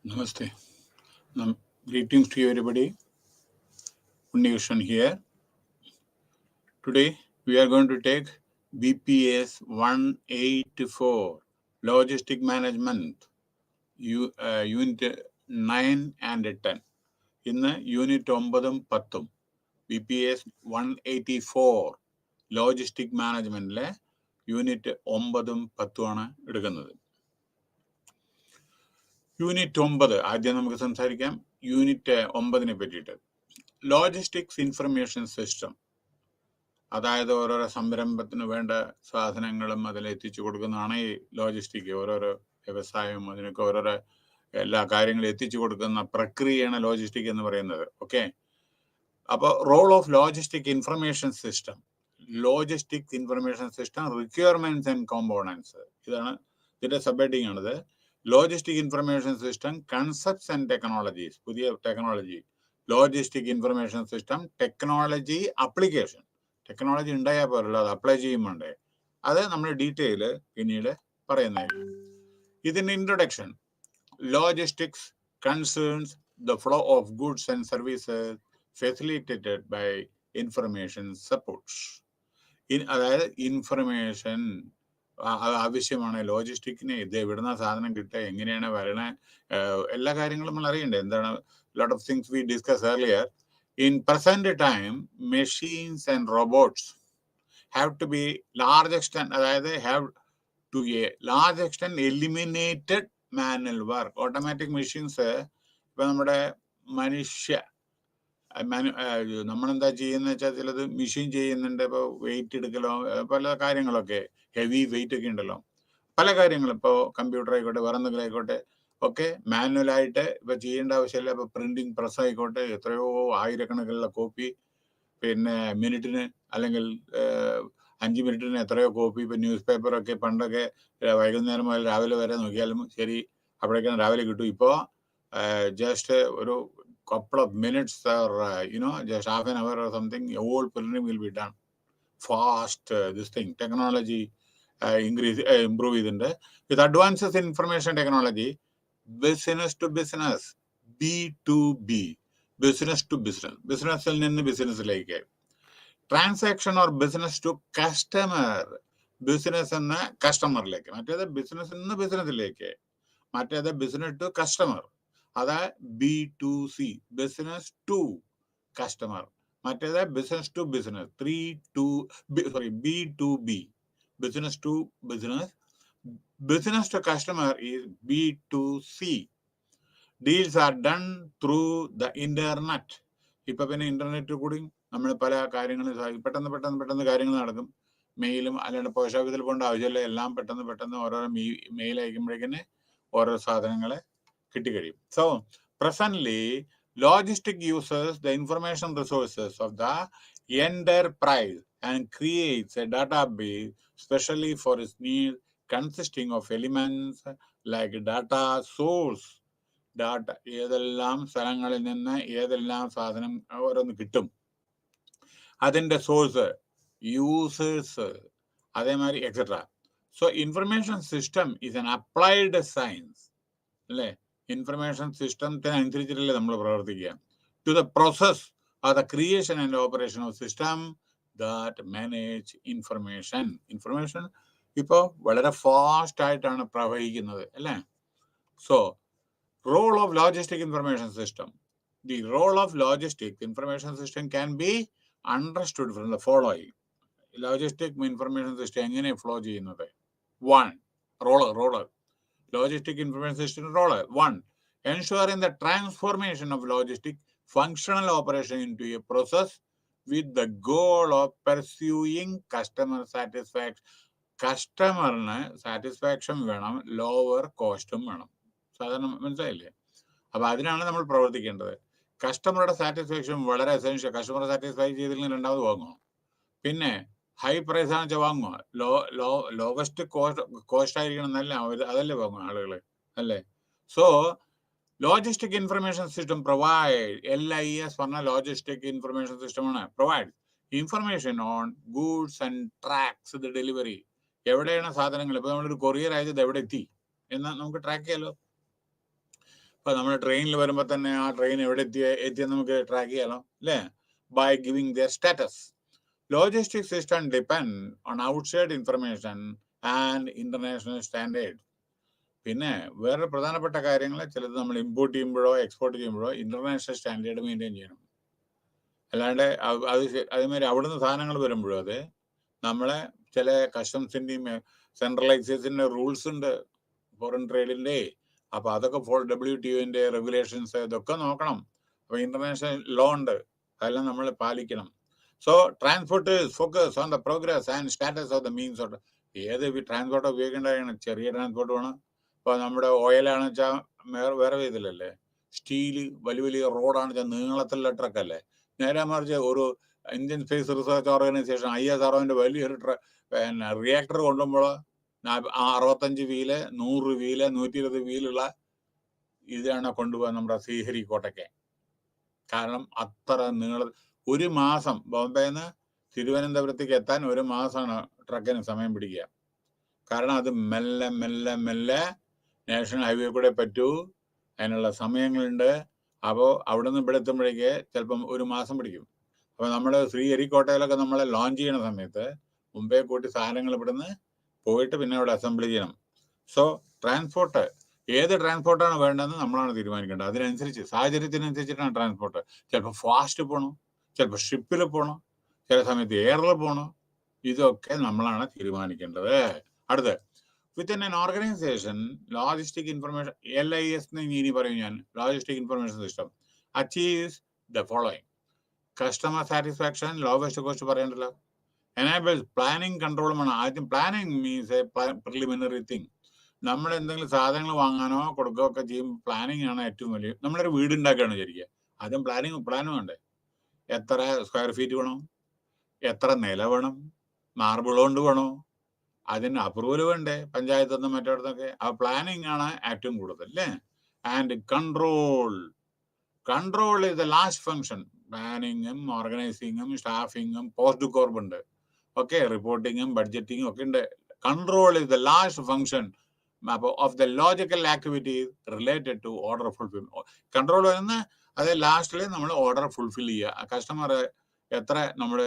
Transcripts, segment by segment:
Namaste. Greetings to you, everybody. Unnikrishnan here. Today, we are going to take BPS 184, Logistic Management, Unit 9 and 10. ഇന്ന് unit 9ഉം 10ഉം BPS 184 logistic മാനേജ്മെന്റിലെ unit 9ഉം 10ഉമാണ് എടുക്കുന്നത്. Unit 9 ആദ്യം നമുക്ക് സംസാരിക്കാം. Unit 9നെ പറ്റിയിട്ട് logistics information system, അതായത് ഓരോരോ സംരംഭത്തിന് വേണ്ട സാധനങ്ങളും അതിലെത്തിച്ചു കൊടുക്കുന്നതാണ് ഈ ലോജിസ്റ്റിക്. ഓരോരോ വ്യവസായവും അതിനൊക്കെ ഓരോരോ എല്ലാ കാര്യങ്ങളും എത്തിച്ചു കൊടുക്കുന്ന പ്രക്രിയയാണ് ലോജിസ്റ്റിക് എന്ന് പറയുന്നത്. ഓക്കെ, അപ്പോൾ role of logistic information system, logistic information system requirements and components, ഇതാണ് ഇതിന്റെ സബ് ഹെഡിങ് ആണിത്. Logistic information system concepts and technologies, പുതിയ technology. Logistic information system technology application, technology ഉണ്ടായാൽ പോരല്ലോ, അത് അപ്ലൈ ചെയ്യുമ്പോണ്ടേ. അത് നമ്മൾ ഡീറ്റെയിൽ പിന്നീട് പറയുന്നതായിരിക്കും. ഇതിന്റെ introduction: logistics concerns the flow of goods and services facilitated by information supports. അതായത് ഇൻഫർമേഷൻ ആവശ്യമാണ് ലോജിസ്റ്റിക്കിന്. ഇത് എവിടുന്ന സാധനം കിട്ടുക, എങ്ങനെയാണ് വരണേ, എല്ലാ കാര്യങ്ങളും നമ്മൾ അറിയണ്ടേ. എന്താണ് lot of things we discussed earlier. In present time, machines and robots have to be large extent, അതായത് have to a large extent eliminated manual work. Automatic machines ഇപ്പൊ നമ്മുടെ നമ്മളെന്താ ചെയ്യുന്ന വെച്ചാൽ ചിലത് മെഷീൻ ചെയ്യുന്നുണ്ട്. ഇപ്പോൾ വെയിറ്റ് എടുക്കലോ പല കാര്യങ്ങളൊക്കെ, ഹെവി വെയിറ്റ് ഒക്കെ ഉണ്ടല്ലോ, പല കാര്യങ്ങളും. ഇപ്പോൾ കമ്പ്യൂട്ടർ ആയിക്കോട്ടെ, വേറെ എന്തെങ്കിലും ആയിക്കോട്ടെ, ഒക്കെ മാനുവലായിട്ട് ഇപ്പൊ ചെയ്യേണ്ട ആവശ്യമില്ല. ഇപ്പൊ പ്രിന്റിംഗ് പ്രസ് ആയിക്കോട്ടെ, എത്രയോ ആയിരക്കണക്കിനുള്ള കോപ്പി, പിന്നെ മിനിറ്റിന് അല്ലെങ്കിൽ 5 മിനിറ്റിന് എത്രയോ കോപ്പി. ഇപ്പൊ ന്യൂസ് പേപ്പറൊക്കെ പണ്ടൊക്കെ വൈകുന്നേരം മുതൽ രാവിലെ വരെ നോക്കിയാലും ശരി, അപ്പോഴേക്കാണ് രാവിലെ കിട്ടും. ഇപ്പോ ജസ്റ്റ് ഒരു couple of minutes or just half an hour or something, a whole printing will be done fast. This thing technology improve idinde with advances in information technology. Business to business, B2B, business to business, business-il ninnu business-ilekku, transaction or business to customer, business enna customer-ilekku, mattേത് business enna business-ilekku, mattേത് business to customer, അതാ B2C, business to customer, മറ്റേത് business to business, B2B, business to business. Business to customer is B2C. Deals are done through the internet. ഇപ്പൊ പിന്നെ internet കൂടി നമ്മൾ പല കാര്യങ്ങളും പെട്ടെന്ന് കാര്യങ്ങൾ നടക്കും. മെയിലും അല്ലാണ്ട് പോസ്റ്റ് ഓഫീസിൽ പോകേണ്ട ആവശ്യമില്ല. എല്ലാം പെട്ടെന്ന് ഓരോരോ മെയിൽ അയക്കുമ്പോഴേക്കിന് ഓരോ സാധനങ്ങളെ കിട്ടിക്കഴിയും. So presently logistic uses the information resources of the enterprise and creates a database specially for its needs, consisting of elements like data source. Data ഏതെല്ലാം സ്ഥലങ്ങളിൽ നിന്ന് ഏതെല്ലാം സാധനം ഓരോന്ന് കിട്ടും, അതിൻ്റെ സോഴ്സ്, യൂസേഴ്സ്, അതേമാതിരി etcetera. So information system is an applied science അല്ലേ. ഇൻഫർമേഷൻ സിസ്റ്റത്തിനനുസരിച്ചിട്ടല്ലേ നമ്മൾ പ്രവർത്തിക്കുക. To the process or the creation and operation of system that manage information. Information ഇപ്പോൾ വളരെ ഫാസ്റ്റ് ആയിട്ടാണ് പ്രവഹിക്കുന്നത് അല്ലേ. So role of logistic information system. The role of logistic information system can be understood from the following. Logistic information system എങ്ങനെ flow ചെയ്യുന്നത്? 1. Roller. Logistic information system roller. 1. Ensuring the transformation of logistic functional operation into a process with the goal of pursuing customer satisfaction. കസ്റ്റമറിന് satisfaction വേണം, lower കോസ്റ്റും വേണം. സാധാരണ മനസ്സിലായില്ലേ? അപ്പൊ അതിനാണ് നമ്മൾ പ്രവർത്തിക്കേണ്ടത്. കസ്റ്റമറുടെ സാറ്റിസ്ഫാക്ഷൻ വളരെ എസെൻഷ്യൽ. കസ്റ്റമറെ സാറ്റിസ്ഫൈ ചെയ്തില്ലെങ്കിൽ രണ്ടാമത് വാങ്ങുമോ? പിന്നെ ഹൈ പ്രൈസ് ആണെന്ന് വെച്ചാൽ വാങ്ങുമോ? ലോവസ്റ്റ് കോസ്റ്റ് ആയിരിക്കണം എന്നല്ല, അതല്ലേ വാങ്ങും ആളുകൾ അല്ലേ. So logistic information system provide, LIS പറഞ്ഞ ലോജിസ്റ്റിക് ഇൻഫർമേഷൻ സിസ്റ്റമാണ്. Provide information on goods and tracks the delivery. എവിടെയാണ് സാധനങ്ങൾ, ഇപ്പൊ നമ്മളൊരു കൊറിയർ അയച്ചത് എവിടെ എത്തി എന്ന് നമുക്ക് ട്രാക്ക് ചെയ്യാലോ. ഇപ്പൊ നമ്മൾ ട്രെയിനിൽ വരുമ്പോൾ തന്നെ ആ ട്രെയിൻ എവിടെ എത്തിയെന്ന് നമുക്ക് ട്രാക്ക് ചെയ്യാലോ അല്ലേ? By giving their status. Logistic system depend on outside information and international standard. പിന്നെ വേറെ പ്രധാനപ്പെട്ട കാര്യങ്ങൾ ചിലത് നമ്മൾ ഇമ്പോർട്ട് ചെയ്യുമ്പോഴോ എക്സ്പോർട്ട് ചെയ്യുമ്പോഴോ ഇന്റർനാഷണൽ സ്റ്റാൻഡേർഡ് മെയിൻറ്റെയിൻ ചെയ്യണം. അല്ലാണ്ട് അതേമാതിരി അവിടുന്ന് സാധനങ്ങൾ വരുമ്പോഴും അത് നമ്മളെ ചില കസ്റ്റംസിൻ്റെയും സെൻട്രലൈസേഷൻ്റെ റൂൾസ് ഉണ്ട് ഫോറിൻ ട്രേഡിൻ്റെ. അപ്പോൾ അതൊക്കെ WTOൻ്റെ റെഗുലേഷൻസ് ഇതൊക്കെ നോക്കണം. അപ്പോൾ ഇന്റർനാഷണൽ ലോ ഉണ്ട്, അതെല്ലാം നമ്മൾ പാലിക്കണം. So transporters focus on the progress and status of the means of. ഏത് ട്രാൻസ്പോർട്ട് ഉപയോഗിക്കേണ്ടതാണ്? ചെറിയ ട്രാൻസ്പോർട്ട് വേണം. ഇപ്പോൾ നമ്മുടെ ഓയിലാണെന്ന് വെച്ചാൽ വേറെ ഇതിലല്ലേ, സ്റ്റീല് വലിയ വലിയ റോഡാണെന്ന് വെച്ചാൽ നീളത്തിലുള്ള ട്രക്കല്ലേ. നേരെ മറിച്ച് ഒരു ഇന്ത്യൻ സ്പേസ് റിസർച്ച് ഓർഗനൈസേഷൻ ISROന്റെ വലിയൊരു റിയാക്ടർ കൊണ്ടുമ്പോൾ 65 വീല് 100 വീല് 120 വീലുള്ള ഇതാണ് കൊണ്ടുപോകാൻ നമ്മുടെ ശ്രീഹരിക്കോട്ടയ്ക്ക്. കാരണം അത്ര ഒരു മാസം ബോംബെന്ന് തിരുവനന്തപുരത്തേക്ക് എത്താൻ ഒരു മാസമാണ് ട്രക്കിന് സമയം പിടിക്കുക. കാരണം അത് മെല്ലെ മെല്ലെ മെല്ലെ നാഷണൽ ഹൈവേ കൂടെ പറ്റൂ, അതിനുള്ള സമയങ്ങളുണ്ട്. അപ്പോൾ അവിടെ നിന്ന് ഇവിടെ എത്തുമ്പോഴേക്ക് ചിലപ്പം ഒരു മാസം പിടിക്കും. അപ്പോൾ നമ്മൾ ശ്രീഹരിക്കോട്ടയിലൊക്കെ നമ്മളെ ലോഞ്ച് ചെയ്യുന്ന സമയത്ത് മുമ്പേ കൂട്ടി സാധനങ്ങൾ ഇവിടുന്ന് പോയിട്ട് പിന്നെ അവിടെ അസംബിൾ ചെയ്യണം. സോ ട്രാൻസ്പോർട്ട് ഏത് ട്രാൻസ്പോർട്ടാണ് വേണ്ടതെന്ന് നമ്മളാണ് തീരുമാനിക്കേണ്ടത്. അതിനനുസരിച്ച് സാഹചര്യത്തിനനുസരിച്ചിട്ടാണ് ട്രാൻസ്പോർട്ട്. ചിലപ്പോൾ ഫാസ്റ്റ് പോകണം, ചിലപ്പോൾ ഷിപ്പിൽ പോകണം, ചില സമയത്ത് എയറിൽ പോകണം. ഇതൊക്കെ നമ്മളാണ് തീരുമാനിക്കേണ്ടത്. അടുത്ത് within an organisation logistic information LIS ഇനി പറയും ഞാൻ, logistic information system achieves the following. Customer satisfaction, lowest cost പറയണ്ടല്ലോ. എനേബിൾസ് പ്ലാനിങ് കൺട്രോളുമാണ്. ആദ്യം planning means a preliminary thing. നമ്മൾ എന്തെങ്കിലും സാധനങ്ങൾ വാങ്ങാനോ കൊടുക്കുകയോ ഒക്കെ ചെയ്യുമ്പോൾ പ്ലാനിങ് ആണ് ഏറ്റവും വലിയ. നമ്മളൊരു വീട് ഉണ്ടാക്കുകയാണ് വിചാരിക്കുക, ആദ്യം പ്ലാൻ വേണ്ടേ? എത്ര സ്ക്വയർ ഫീറ്റ് വേണം, എത്ര നില വേണം, മാർബിൾ കൊണ്ട് വേണോ, അതിന് അപ്രൂവൽ വേണ്ടേ പഞ്ചായത്തൊന്നും മറ്റിടത്തൊക്കെ. ആ പ്ലാനിങ് ആണ് ഏറ്റവും കൂടുതൽ അല്ലേ. And control is the last function. പ്ലാനിങ്ങും ഓർഗനൈസിങ്ങും സ്റ്റാഫിങ്ങും പോസ്റ്റ് കോർബ് ഉണ്ട്, ഓക്കെ, റിപ്പോർട്ടിങ്ങും ബഡ്ജറ്റിങ്ങും ഒക്കെ ഉണ്ട്. Control is the last function of the logical activities related to order fulfil. Control വരുന്ന അത് ലാസ്റ്റിൽ നമ്മൾ ഓർഡർ ഫുൾഫിൽ ചെയ്യുക. കസ്റ്റമർ എത്ര നമ്മൾ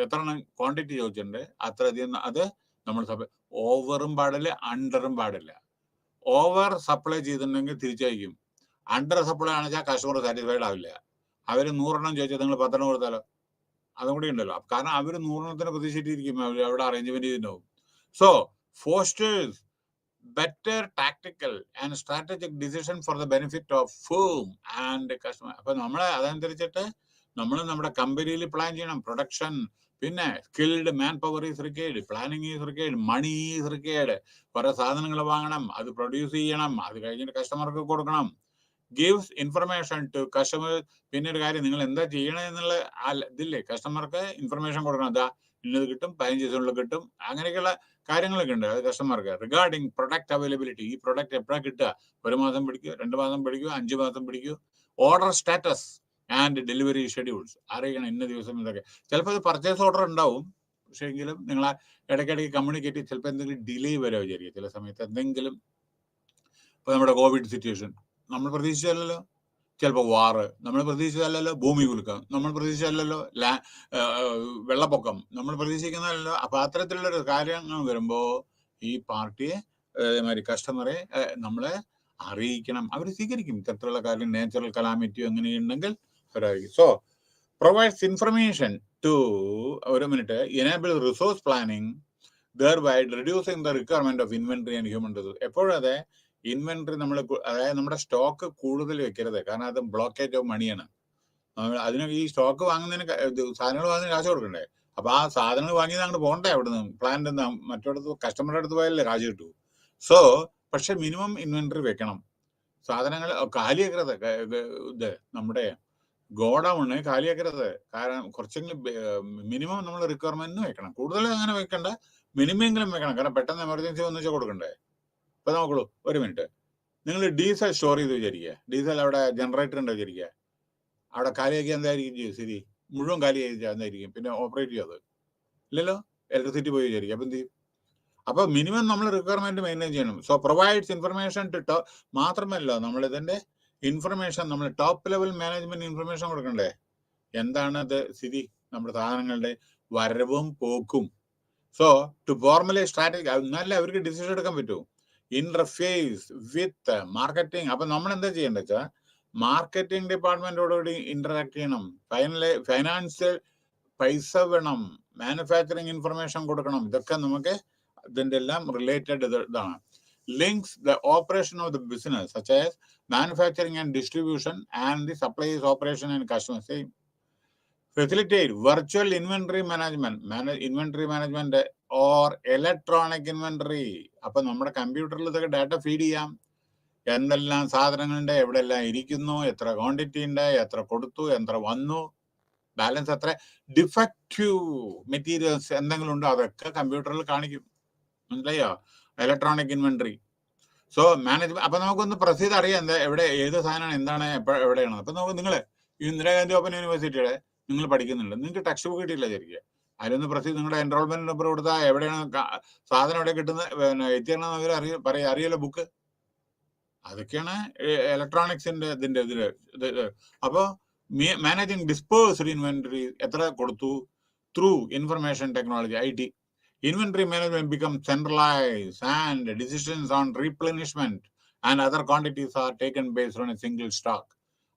എത്ര ക്വാണ്ടിറ്റി ചോദിച്ചിട്ടുണ്ട് അത്രയധികം അത് നമ്മൾ ഓവറും പാടില്ല, അണ്ടറും പാടില്ല. ഓവർ സപ്ലൈ ചെയ്തിട്ടുണ്ടെങ്കിൽ തിരിച്ചയക്കും. അണ്ടർ സപ്ലൈ ആണെന്ന് വെച്ചാൽ കസ്റ്റമർ സാറ്റിസ്ഫൈഡ് ആവില്ല. അവർ 100 എണ്ണം ചോദിച്ചാൽ നിങ്ങൾ 10 എണ്ണം കൊടുത്താലോ? അതും കൂടി ഉണ്ടല്ലോ. കാരണം അവർ 100 എണ്ണത്തിന് പ്രതീക്ഷിച്ചിരിക്കും, അവിടെ അറേഞ്ച്മെന്റ് ചെയ്തിട്ടുണ്ടാവും. So fosters better tactical and strategic decision for the benefit of firm and customer. അപ്പൊ നമ്മൾ അതനുസരിച്ചിട്ട് നമ്മൾ നമ്മുടെ കമ്പനിയിൽ പ്ലാൻ ചെയ്യണം. പ്രൊഡക്ഷൻ, പിന്നെ skilled manpower is required, planning is required, money is required. കുറെ സാധനങ്ങൾ വാങ്ങണം, അത് പ്രൊഡ്യൂസ് ചെയ്യണം, അത് കഴിഞ്ഞിട്ട് കസ്റ്റമർക്ക് കൊടുക്കണം. Gives information to customer. പിന്നെ ഒരു കാര്യം, നിങ്ങൾ എന്താ ചെയ്യണമെന്നുള്ള ഇതില്ലേ, കസ്റ്റമർക്ക് ഇൻഫർമേഷൻ കൊടുക്കണം. അതാ ഇന്നത് കിട്ടും, 15 ദിവസത്തിനുള്ളിൽ കിട്ടും, അങ്ങനെയൊക്കെയുള്ള കാര്യങ്ങളൊക്കെ ഉണ്ട് അത് കസ്റ്റമർക്ക്. റിഗാർഡിങ് പ്രൊഡക്റ്റ് അവൈലബിലിറ്റി, ഈ പ്രൊഡക്റ്റ് എപ്പോഴാണ് കിട്ടുക, 1 മാസം പിടിക്കുമോ, 2 മാസം പിടിക്കുമോ, 5 മാസം പിടിക്കുമോ. Order status and delivery schedules, അറിയിക്കണം ഇന്ന ദിവസം ഇതൊക്കെ. ചിലപ്പോൾ ഇത് പർച്ചേസ് ഓർഡർ ഉണ്ടാവും, പക്ഷേ എങ്കിലും നിങ്ങൾ ഇടയ്ക്കിടയ്ക്ക് കമ്മ്യൂണിക്കേറ്റ്. ചിലപ്പോൾ എന്തെങ്കിലും ഡിലേ വരെ വിചാരിക്കുക, ചില സമയത്ത് എന്തെങ്കിലും. ഇപ്പോൾ നമ്മുടെ കോവിഡ് സിറ്റുവേഷൻ നമ്മൾ പ്രതീക്ഷിച്ചല്ലോ, ചിലപ്പോൾ വാറ് നമ്മൾ പ്രതീക്ഷിച്ചതല്ലോ, ഭൂമി കുലുക്കം നമ്മൾ പ്രതീക്ഷിച്ചല്ലോ, വെള്ളപ്പൊക്കം നമ്മൾ പ്രതീക്ഷിക്കുന്നതല്ലോ. അപ്പോൾ അത്തരത്തിലുള്ളൊരു കാര്യങ്ങൾ വരുമ്പോൾ ഈ പാർട്ടിയെ അതേമാതിരി കസ്റ്റമറെ നമ്മളെ അറിയിക്കണം, അവർ സ്വീകരിക്കും. ഇത്തരത്തിലുള്ള കാര്യം നാച്ചുറൽ കലാമിറ്റിയോ എങ്ങനെയുണ്ടെങ്കിൽ അവരായിരിക്കും. So provides information to enable resource planning, thereby reducing the requirement of inventory and human resource. എപ്പോഴും അതെ, ഇൻവെന്ററി നമ്മൾ, അതായത് നമ്മുടെ സ്റ്റോക്ക് കൂടുതൽ വെക്കരുത്, കാരണം അത് ബ്ലോക്കേജ് ഓഫ് മണിയാണ്. അതിന് ഈ സ്റ്റോക്ക് വാങ്ങുന്നതിന് സാധനങ്ങൾ വാങ്ങുന്നതിന് കാശ് കൊടുക്കണ്ടേ. അപ്പൊ ആ സാധനങ്ങൾ വാങ്ങിയത് അങ്ങോട്ട് പോകണ്ടേ അവിടുന്ന്, പ്ലാന്റ് മറ്റോടത്ത് കസ്റ്റമറുടെ അടുത്ത് പോയാലേ കാശ് കിട്ടൂ. സോ പക്ഷെ മിനിമം ഇൻവെന്ററി വെക്കണം. സാധനങ്ങൾ കാലിയാക്കരുത്. ഇത് നമ്മുടെ ഗോഡൗണ് കാലിയാക്കരുത്. കാരണം കുറച്ചെങ്കിലും മിനിമം നമ്മൾ റിക്വയർമെന്റിന് വെക്കണം. കൂടുതൽ അങ്ങനെ വെക്കണ്ട, മിനിമം എങ്കിലും വെക്കണം. കാരണം പെട്ടെന്ന് എമർജൻസി വന്നിച്ചാൽ കൊടുക്കണ്ടേ. ഇപ്പൊ നോക്കുള്ളൂ, ഒരു മിനിറ്റ്, നിങ്ങൾ ഡീസൽ സ്റ്റോർ ചെയ്ത് വിചാരിക്കുക, ഡീസൽ അവിടെ ജനറേറ്റർ ഉണ്ട് വിചാരിക്കുക, അവിടെ കാലിയാക്കി എന്തായിരിക്കും സ്ഥിതി? മുഴുവൻ കാലിയാക്കി എന്തായിരിക്കും? പിന്നെ ഓപ്പറേറ്റ് ചെയ്യാതെ ഇല്ലല്ലോ, ഇലക്ട്രിസിറ്റി പോയി വിചാരിക്കുക, അപ്പം എന്ത് ചെയ്യും? അപ്പോൾ മിനിമം നമ്മൾ റിക്വയർമെന്റ് മെയിൻറ്റെയിൻ ചെയ്യണം. സോ പ്രൊവൈഡ്സ് ഇൻഫർമേഷൻ ടു മാത്രമല്ല നമ്മൾ ഇതിന്റെ ഇൻഫർമേഷൻ നമ്മൾ ടോപ്പ് ലെവൽ മാനേജ്മെന്റ് ഇൻഫർമേഷൻ കൊടുക്കണ്ടേ? എന്താണ് അത് സ്ഥിതി, നമ്മുടെ സാധനങ്ങളുടെ വരവും പോക്കും. സോ ടു ഫോർമുലേറ്റ് സ്ട്രാറ്റജി, എന്നാലേ അവർക്ക് ഡിസിഷൻ എടുക്കാൻ പറ്റൂ. Interface with marketing. അപ്പൊ നമ്മൾ എന്താ ചെയ്യേണ്ടത് വെച്ചാൽ മാർക്കറ്റിംഗ് ഡിപ്പാർട്ട്മെന്റോടുകൂടി ഇന്ററാക്ട് ചെയ്യണം. ഫൈനാൻഷ്യൽ പൈസ വേണം, മാനുഫാക്ചറിങ് ഇൻഫർമേഷൻ കൊടുക്കണം. ഇതൊക്കെ നമുക്ക് ഇതിന്റെ എല്ലാം റിലേറ്റഡ് ഇതാണ്. Links the operation of the business such as manufacturing and distribution and the supplies operation and customer same. Facilitate virtual inventory management or electronic inventory. അപ്പൊ നമ്മുടെ കമ്പ്യൂട്ടറിൽ ഇതൊക്കെ ഡാറ്റ ഫീഡ് ചെയ്യാം. എന്തെല്ലാം സാധനങ്ങളുണ്ട്, എവിടെല്ലാം ഇരിക്കുന്നു, എത്ര ക്വാണ്ടിറ്റി ഉണ്ട്, എത്ര കൊടുത്തു, എത്ര വന്നു, ബാലൻസ് എത്ര, ഡിഫക്റ്റീവ് മെറ്റീരിയൽസ് എന്തെങ്കിലും ഉണ്ടോ, അതൊക്കെ കമ്പ്യൂട്ടറിൽ കാണിക്കും. മനസ്സിലായോ? Electronic inventory. So management. അപ്പൊ നമുക്കൊന്ന് പ്രസിദ്ധ അറിയാം എന്താ എവിടെ ഏത് സാധനമാണ് എന്താണ് എവിടെയാണ്. അപ്പൊ നമുക്ക് നിങ്ങൾ ഇന്ദിരാഗാന്ധി ഓപ്പൺ യൂണിവേഴ്സിറ്റിയുടെ നിങ്ങൾ പഠിക്കുന്നുണ്ട്, നിങ്ങൾക്ക് ടെക്സ്റ്റ് ബുക്ക് കിട്ടിയില്ല ശരിക്കും. അതിലൊന്ന് പ്രസിദ്ധ നിങ്ങളുടെ എൻറോൾമെന്റ് നമ്പർ കൊടുത്താൽ എവിടെയാണ് സാധനം എവിടെ കിട്ടുന്നത്, പിന്നെ എത്തിയണമെന്ന് അറിയാലോ ബുക്ക്. അതൊക്കെയാണ് ഇലക്ട്രോണിക്സിന്റെ ഇതിന്റെ ഇതില്. അപ്പൊ മാനേജിങ് ഡിസ്പേഴ്സ്ഡ് ഇൻവെന്ററി എത്ര കൊടുത്തു through information technology IT. Inventory management becomes centralized and decisions on replenishment and other quantities are taken based on a single stock.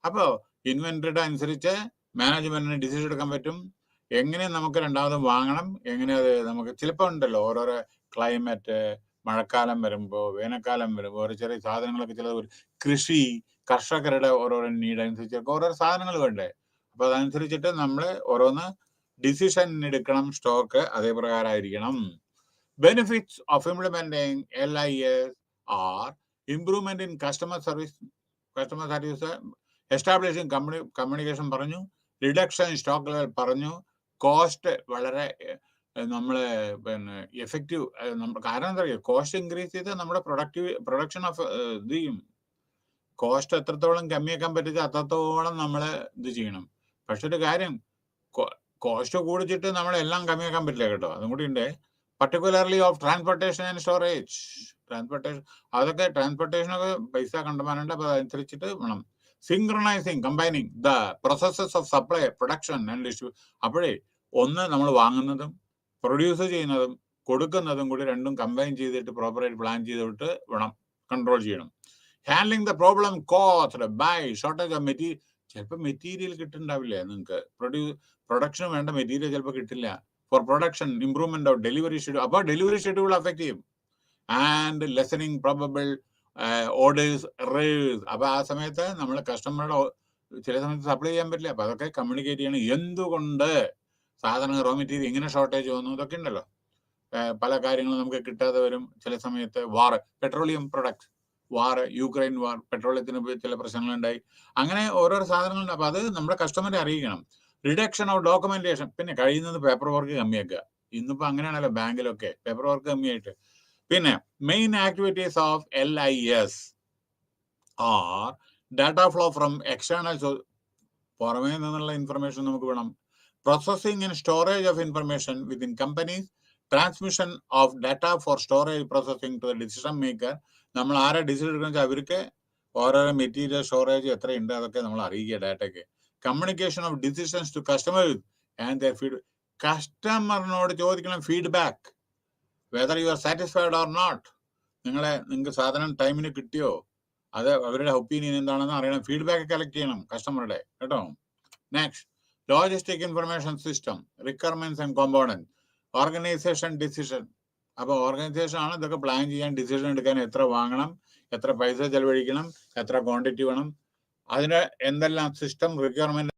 അപ്പോൾ ഇൻവെന്ററിയുടെ അനുസരിച്ച് മാനേജ്മെന്റിന് ഡിസിഷൻ എടുക്കാൻ പറ്റും. എങ്ങനെ നമുക്ക് രണ്ടാമത് വാങ്ങണം, എങ്ങനെ അത് നമുക്ക് ചിലപ്പോൾ ഉണ്ടല്ലോ ഓരോരോ ക്ലൈമറ്റ്, മഴക്കാലം വരുമ്പോൾ, വേനൽക്കാലം വരുമ്പോൾ ഓരോ ചെറിയ സാധനങ്ങളൊക്കെ ചില കൃഷി കർഷകരുടെ ഓരോരോ നീഡ് അനുസരിച്ചൊക്കെ ഓരോ സാധനങ്ങൾ വേണ്ടേ. അപ്പൊ അതനുസരിച്ചിട്ട് നമ്മൾ ഓരോന്ന് ഡിസിഷൻ എടുക്കണം. സ്റ്റോക്ക് അതേ പ്രകാരമായിരിക്കണം. Benefits of implementing LIS are improvement in customer service, establishing communication പറഞ്ഞു, റിഡക്ഷൻ സ്റ്റോക്ക് ലെവൽ പറഞ്ഞു, കോസ്റ്റ് വളരെ നമ്മള് പിന്നെ എഫക്റ്റീവ്. കാരണം എന്താ പറയുക, കോസ്റ്റ് ഇൻക്രീസ് ചെയ്ത് നമ്മുടെ പ്രൊഡക്ഷൻ ഓഫ് ഇത് ചെയ്യും. കോസ്റ്റ് എത്രത്തോളം കമ്മിയാക്കാൻ പറ്റുക അത്രത്തോളം നമ്മൾ ഇത് ചെയ്യണം. പക്ഷെ ഒരു കാര്യം, കോസ്റ്റ് കൂടിച്ചിട്ട് നമ്മളെല്ലാം കമ്മിയാക്കാൻ പറ്റില്ല കേട്ടോ, അതും കൂടി ഉണ്ട്. Particularly of transportation and storage. അതൊക്കെ ട്രാൻസ്പോർട്ടേഷനൊക്കെ പൈസ കണ്ടമാനുണ്ട്. അപ്പൊ അതനുസരിച്ചിട്ട് വേണം. Synchronising combining the processes of supply, production and distribution. അപ്പോഴേ ഒന്ന് നമ്മൾ വാങ്ങുന്നതും പ്രൊഡ്യൂസ് ചെയ്യുന്നതും കൊടുക്കുന്നതും കൂടി രണ്ടും കമ്പൈൻ ചെയ്തിട്ട് പ്രോപ്പറായിട്ട് പ്ലാൻ ചെയ്തിട്ട് വേണം കൺട്രോൾ ചെയ്യണം. Handling the problem caused by shortage of material. ചിലപ്പോൾ മെറ്റീരിയൽ കിട്ടുന്നുണ്ടാവില്ലേ നിങ്ങൾക്ക്, പ്രൊഡക്ഷന് വേണ്ട മെറ്റീരിയൽ ചിലപ്പോൾ കിട്ടില്ല. For production improvement of delivery schedule. അപ്പോൾ ഡെലിവറി ഷെഡ്യൂൾ അഫക്റ്റ് ചെയ്യും. And lessening probable orders race. അപ്പൊ ആ സമയത്ത് നമ്മൾ കസ്റ്റമറുടെ ചില സമയത്ത് സപ്ലൈ ചെയ്യാൻ പറ്റില്ല. അപ്പൊ അതൊക്കെ കമ്മ്യൂണിക്കേറ്റ് ചെയ്യണം. എന്തുകൊണ്ട് സാധനങ്ങൾ റോ മെറ്റീരിയൽ ഇങ്ങനെ ഷോർട്ടേജ് വന്നു, ഇതൊക്കെ ഉണ്ടല്ലോ. പല കാര്യങ്ങളും നമുക്ക് കിട്ടാതെ വരും. ചില സമയത്ത് വാർ, പെട്രോളിയം പ്രൊഡക്ട്സ്, വാർ, യുക്രൈൻ വാർ, പെട്രോളിയത്തിന് ചില പ്രശ്നങ്ങളുണ്ടായി. അങ്ങനെ ഓരോരോ സാധനങ്ങളുണ്ട്. അപ്പൊ അത് നമ്മുടെ കസ്റ്റമറെ അറിയിക്കണം. Reduction of documentation. പിന്നെ കഴിയുന്നത് പേപ്പർ വർക്ക് കമ്മിയാക്കുക. ഇന്നിപ്പോ അങ്ങനെയാണല്ലോ ബാങ്കിലൊക്കെ പേപ്പർ വർക്ക് കമ്മിയായിട്ട്. പിന്നെ main activities of LIS are data flow from external, പുറമേ നിന്നുള്ള ഇൻഫർമേഷൻ നമുക്ക് വേണം. Processing and storage of information within companies, transmission of data for storage processing to the decision maker. നമ്മൾ ആരെ ഡിസിഷൻ എടുക്കുന്ന വെച്ചാൽ അവർക്ക് ഓരോരോ മെറ്റീരിയൽ സ്റ്റോറേജ് എത്രയുണ്ട് അതൊക്കെ നമ്മൾ അറിയിക്കുക ഡാറ്റയ്ക്ക്. Communication of decisions to customers and their feed. കസ്റ്റമറിനോട് ചോദിക്കണം feedback, whether you are satisfied or not. നിങ്ങൾക്ക് സാധനം ടൈമിന് കിട്ടിയോ, അത് അവരുടെ ഒപ്പീനിയൻ എന്താണെന്ന് അറിയണം. ഫീഡ്ബാക്ക് കളക്ട് ചെയ്യണം കസ്റ്റമറുടെ കേട്ടോ. Next, logistic information system, requirements and component, organisation decision. അപ്പൊ ഓർഗനൈസേഷൻ ആണ് ഇതൊക്കെ പ്ലാൻ ചെയ്യാൻ, ഡിസിഷൻ എടുക്കാൻ, എത്ര വാങ്ങണം, എത്ര പൈസ ചെലവഴിക്കണം, എത്ര ക്വാണ്ടിറ്റി വേണം, അതിന് എന്തെല്ലാം സിസ്റ്റം റിക്വയർമെന്റ്,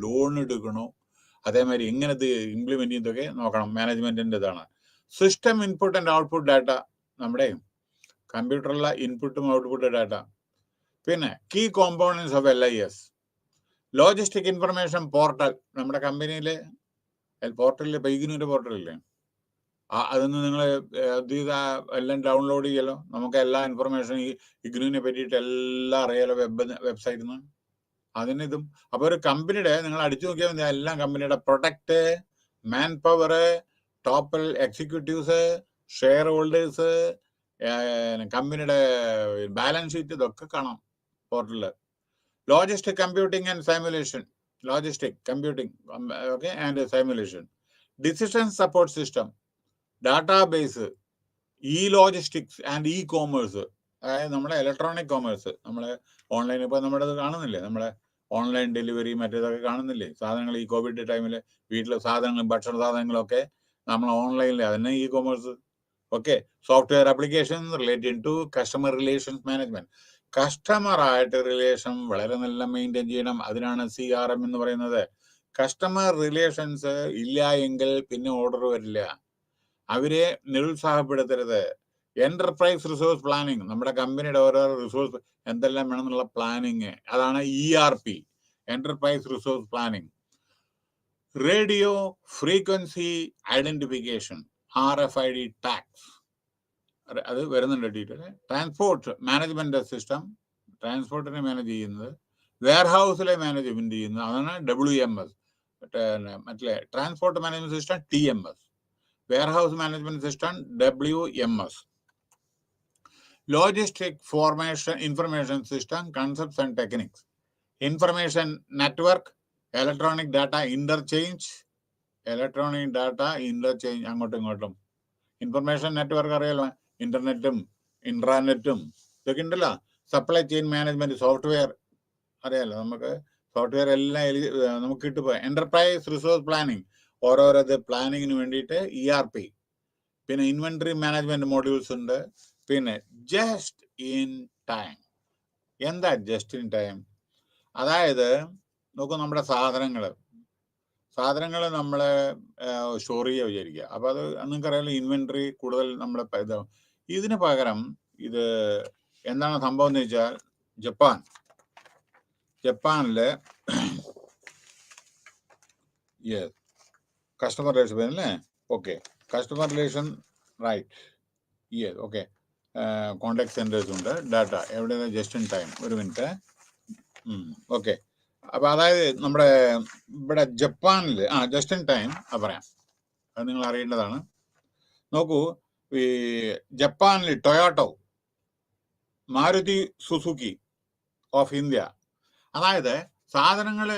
ലോൺ എടുക്കണോ, അതേമാതിരി എങ്ങനെ ഇത് ഇംപ്ലിമെന്റ് ചെയ്യുന്നതൊക്കെ നോക്കണം. മാനേജ്മെന്റിന്റെ ഇതാണ്. System input and output data, നമ്മുടെ കമ്പ്യൂട്ടറിലെ ഇൻപുട്ടും ഔട്ട്പുട്ട് ഡാറ്റ. പിന്നെ key components of LIS, logistic information portal. നമ്മുടെ കമ്പനിയിലെ പോർട്ടലിലെ പൈകിനൂര് പോർട്ടലില്ലേ, അതൊന്ന് നിങ്ങൾ എല്ലാം ഡൗൺലോഡ് ചെയ്യലോ. നമുക്ക് എല്ലാ ഇൻഫർമേഷനും ഈ ഇഗ്നുവിനെ പറ്റിയിട്ട് എല്ലാം അറിയാലോ വെബ്സൈറ്റിൽ നിന്ന്. അതിനിതും. അപ്പോൾ ഒരു കമ്പനിയുടെ നിങ്ങൾ അടിച്ചു നോക്കിയാൽ മതി, എല്ലാം കമ്പനിയുടെ product, man power, top executives, share holders, കമ്പനിയുടെ ബാലൻസ് ഷീറ്റ്, ഇതൊക്കെ കാണാം പോർട്ടലിൽ. Logistic computing and simulation, logistic computing okay and simulation, decision support system, database, E logistics and E commerce, അതായത് നമ്മുടെ ഇലക്ട്രോണിക് കോമേഴ്സ്, നമ്മളെ ഓൺലൈൻ ഇപ്പോൾ നമ്മുടെ ഇത് കാണുന്നില്ലേ, നമ്മളെ ഓൺലൈൻ ഡെലിവറി മറ്റേതൊക്കെ കാണുന്നില്ലേ, സാധനങ്ങൾ ഈ കോവിഡ് ടൈമിൽ വീട്ടിലെ സാധനങ്ങളും ഭക്ഷണ സാധനങ്ങളൊക്കെ നമ്മൾ ഓൺലൈനിൽ, അതിന് e commerce. Okay, software application related to customer relations management, കസ്റ്റമറായിട്ട് റിലേഷൻ വളരെ നല്ല മെയിൻറ്റെയിൻ ചെയ്യണം, അതിനാണ് CRM എന്ന് പറയുന്നത്. കസ്റ്റമർ റിലേഷൻസ് ഇല്ല എങ്കിൽ പിന്നെ ഓർഡർ വരില്ല, അവരെ നിരുത്സാഹപ്പെടുത്തരുത്. എന്റർപ്രൈസ് റിസോഴ്സ് പ്ലാനിങ്, നമ്മുടെ കമ്പനിയുടെ ഓരോ റിസോഴ്സ് എന്തെല്ലാം വേണമെന്നുള്ള പ്ലാനിങ്, അതാണ് ERP, enterprise resource planning. Radio frequency identification, RFID tags, അത് വരുന്നുണ്ട് ഡീറ്റെയിൽ. ട്രാൻസ്പോർട്ട് മാനേജ്മെന്റ് സിസ്റ്റം, ട്രാൻസ്പോർട്ടിനെ മാനേജ് ചെയ്യുന്നത്, വെയർഹൗസിലെ മാനേജ്മെന്റ് ചെയ്യുന്നത്, അതാണ് WMS. മറ്റേ transport management system TMS, warehouse management system WMS. Logistic formation information system concepts and techniques, information network, electronic data interchange, അങ്ങോട്ടും ഇങ്ങോട്ടും. ഇൻഫർമേഷൻ നെറ്റ്വർക്ക് അറിയാലോ, ഇന്റർനെറ്റും ഇൻട്രാനെറ്റും ഇതൊക്കെ ഉണ്ടല്ലോ. സപ്ലൈ ചെയിൻ മാനേജ്മെന്റ് സോഫ്റ്റ്വെയർ അറിയാലോ, നമുക്ക് സോഫ്റ്റ്വെയർ എല്ലാം നമുക്ക് കിട്ടുമ്പോൾ. എന്റർപ്രൈസ് റിസോഴ്സ് പ്ലാനിങ്, ഓരോരോ പ്ലാനിങ്ങിന് വേണ്ടിയിട്ട് ERP. പിന്നെ ഇൻവെന്ററി മാനേജ്മെന്റ് മോഡ്യൂൾസ് ഉണ്ട്. പിന്നെ ജസ്റ്റ് ഇൻ ടൈം. എന്താ ജസ്റ്റ് ഇൻ ടൈം? അതായത് നോക്കൂ, നമ്മുടെ സാധനങ്ങൾ നമ്മൾ സ്റ്റോർ ചെയ്യുക വിചാരിക്കുക. അപ്പോൾ അത് നിങ്ങൾക്കറിയാലോ, ഇൻവെന്ററി കൂടുതൽ നമ്മളെ ഇതിന് പകരം ഇത് എന്താണ് സംഭവം എന്ന് വെച്ചാൽ, ജപ്പാനില് കസ്റ്റമർ റിലേഷൻ അല്ലേ, okay, customer relation right, okay, contact centres ഉണ്ട്, ഡാറ്റ എവിടെ, ജസ്റ്റ് ഇൻ ടൈം. ഒരു മിനിറ്റ്, ഓക്കെ. അപ്പൊ അതായത് നമ്മുടെ ഇവിടെ ജപ്പാനിൽ ജസ്റ്റ് ഇൻ ടൈം പറയാം, അത് നിങ്ങൾ അറിയേണ്ടതാണ്. നോക്കൂ, ഈ ജപ്പാനിൽ Toyota, Maruti Suzuki of India, അതായത് സാധനങ്ങൾ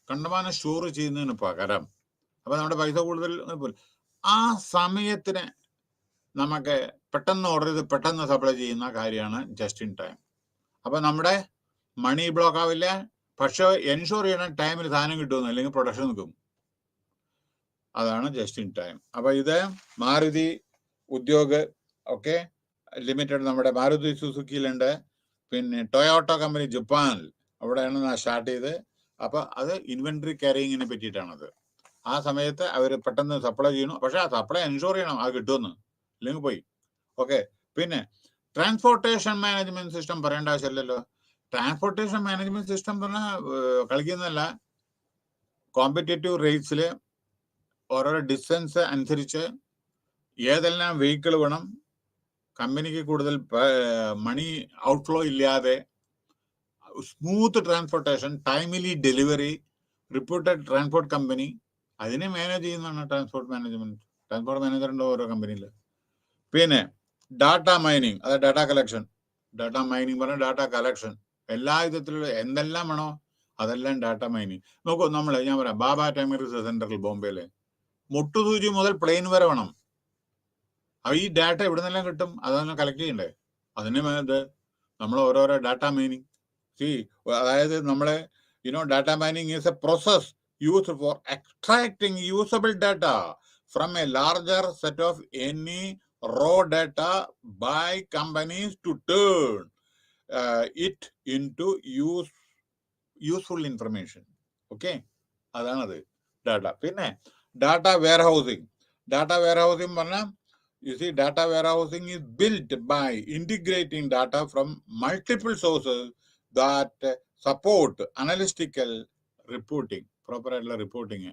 കണ്ടമാനം സ്റ്റോർ ചെയ്യുന്നതിന് പകരം, അപ്പൊ നമ്മുടെ പൈസ കൂടുതൽ, ആ സമയത്തിന് നമുക്ക് പെട്ടെന്ന് ഓർഡർ ചെയ്ത് പെട്ടെന്ന് സപ്ലൈ ചെയ്യുന്ന കാര്യമാണ് ജസ്റ്റ് ഇൻ ടൈം. അപ്പൊ നമ്മുടെ മണി ബ്ലോക്ക് ആവില്ല, പക്ഷെ എൻഷുർ ചെയ്യണം ടൈമിൽ സാധനം കിട്ടുമെന്ന്, അല്ലെങ്കിൽ പ്രൊഡക്ഷൻ നിൽക്കും. അതാണ് ജസ്റ്റ് ഇൻ ടൈം. അപ്പൊ ഇത് മാരുതി ഉദ്യോഗ് ഓക്കെ ലിമിറ്റഡ്, നമ്മുടെ മാരുതി സുസുക്കിയിലുണ്ട്. പിന്നെ ടൊയോട്ടോ കമ്പനി ജപ്പാനിൽ, അവിടെയാണ് സ്റ്റാർട്ട് ചെയ്ത്. അപ്പൊ അത് ഇൻവെന്ററി ക്യാരിങ്ങിനെ പറ്റിയിട്ടാണത്. ആ സമയത്ത് അവർ പെട്ടെന്ന് സപ്ലൈ ചെയ്യണം, പക്ഷെ ആ സപ്ലൈ എൻഷുർ ചെയ്യണം അത് കിട്ടുമെന്ന്, ഇല്ലെങ്കിൽ പോയി. ഓക്കെ, പിന്നെ ട്രാൻസ്പോർട്ടേഷൻ മാനേജ്മെന്റ് സിസ്റ്റം പറയേണ്ട ആവശ്യമില്ലല്ലോ. ട്രാൻസ്പോർട്ടേഷൻ മാനേജ്മെന്റ് സിസ്റ്റം പറഞ്ഞാൽ കളിക്കുന്നതല്ല, കോമ്പറ്റേറ്റീവ് റേറ്റ്സിൽ ഓരോരോ ഡിസ്റ്റൻസ് അനുസരിച്ച് ഏതെല്ലാം വെഹിക്കിൾ വേണം, കമ്പനിക്ക് കൂടുതൽ മണി ഔട്ട്ഫ്ലോ ഇല്ലാതെ smooth transportation, timely delivery, reputed transport company, അതിനെ മാനേജ് ചെയ്യുന്നതാണ് ട്രാൻസ്പോർട്ട് മാനേജ്മെന്റ്. ട്രാൻസ്പോർട്ട് മാനേജറിന്റെ ഓരോ കമ്പനിയിൽ. പിന്നെ ഡാറ്റ മൈനിങ്, അത് ഡാറ്റ കളക്ഷൻ. ഡാറ്റ മൈനിങ് പറഞ്ഞാൽ ഡാറ്റ കളക്ഷൻ, എല്ലാ വിധത്തിലുള്ള എന്തെല്ലാം വേണോ അതെല്ലാം ഡാറ്റ മൈനിങ്. നോക്കൂ, ഞാൻ പറയാം, ബാബ ടൈമർ റിസർച്ച് സെന്ററിൽ ബോംബെയിലെ മുട്ടുസൂചി മുതൽ പ്ലെയിൻ വരെ വേണം. അപ്പൊ ഈ ഡാറ്റ എവിടെ നിന്നെല്ലാം കിട്ടും? അതെല്ലാം കളക്ട് ചെയ്യണ്ടേ? അതിന് നമ്മൾ ഓരോരോ ഡാറ്റ മൈനിങ്. അതായത് നമ്മളെ data mining is A process used for extracting usable data from a larger set of any raw data by companies to turn it into useful information. Okay, അതാണത് ഡാറ്റ. പിന്നെ data warehousing. Data warehousing പറഞ്ഞാൽ data warehousing is built by integrating data from multiple sources that support analytical reporting, proper ആയിട്ടുള്ള reporting.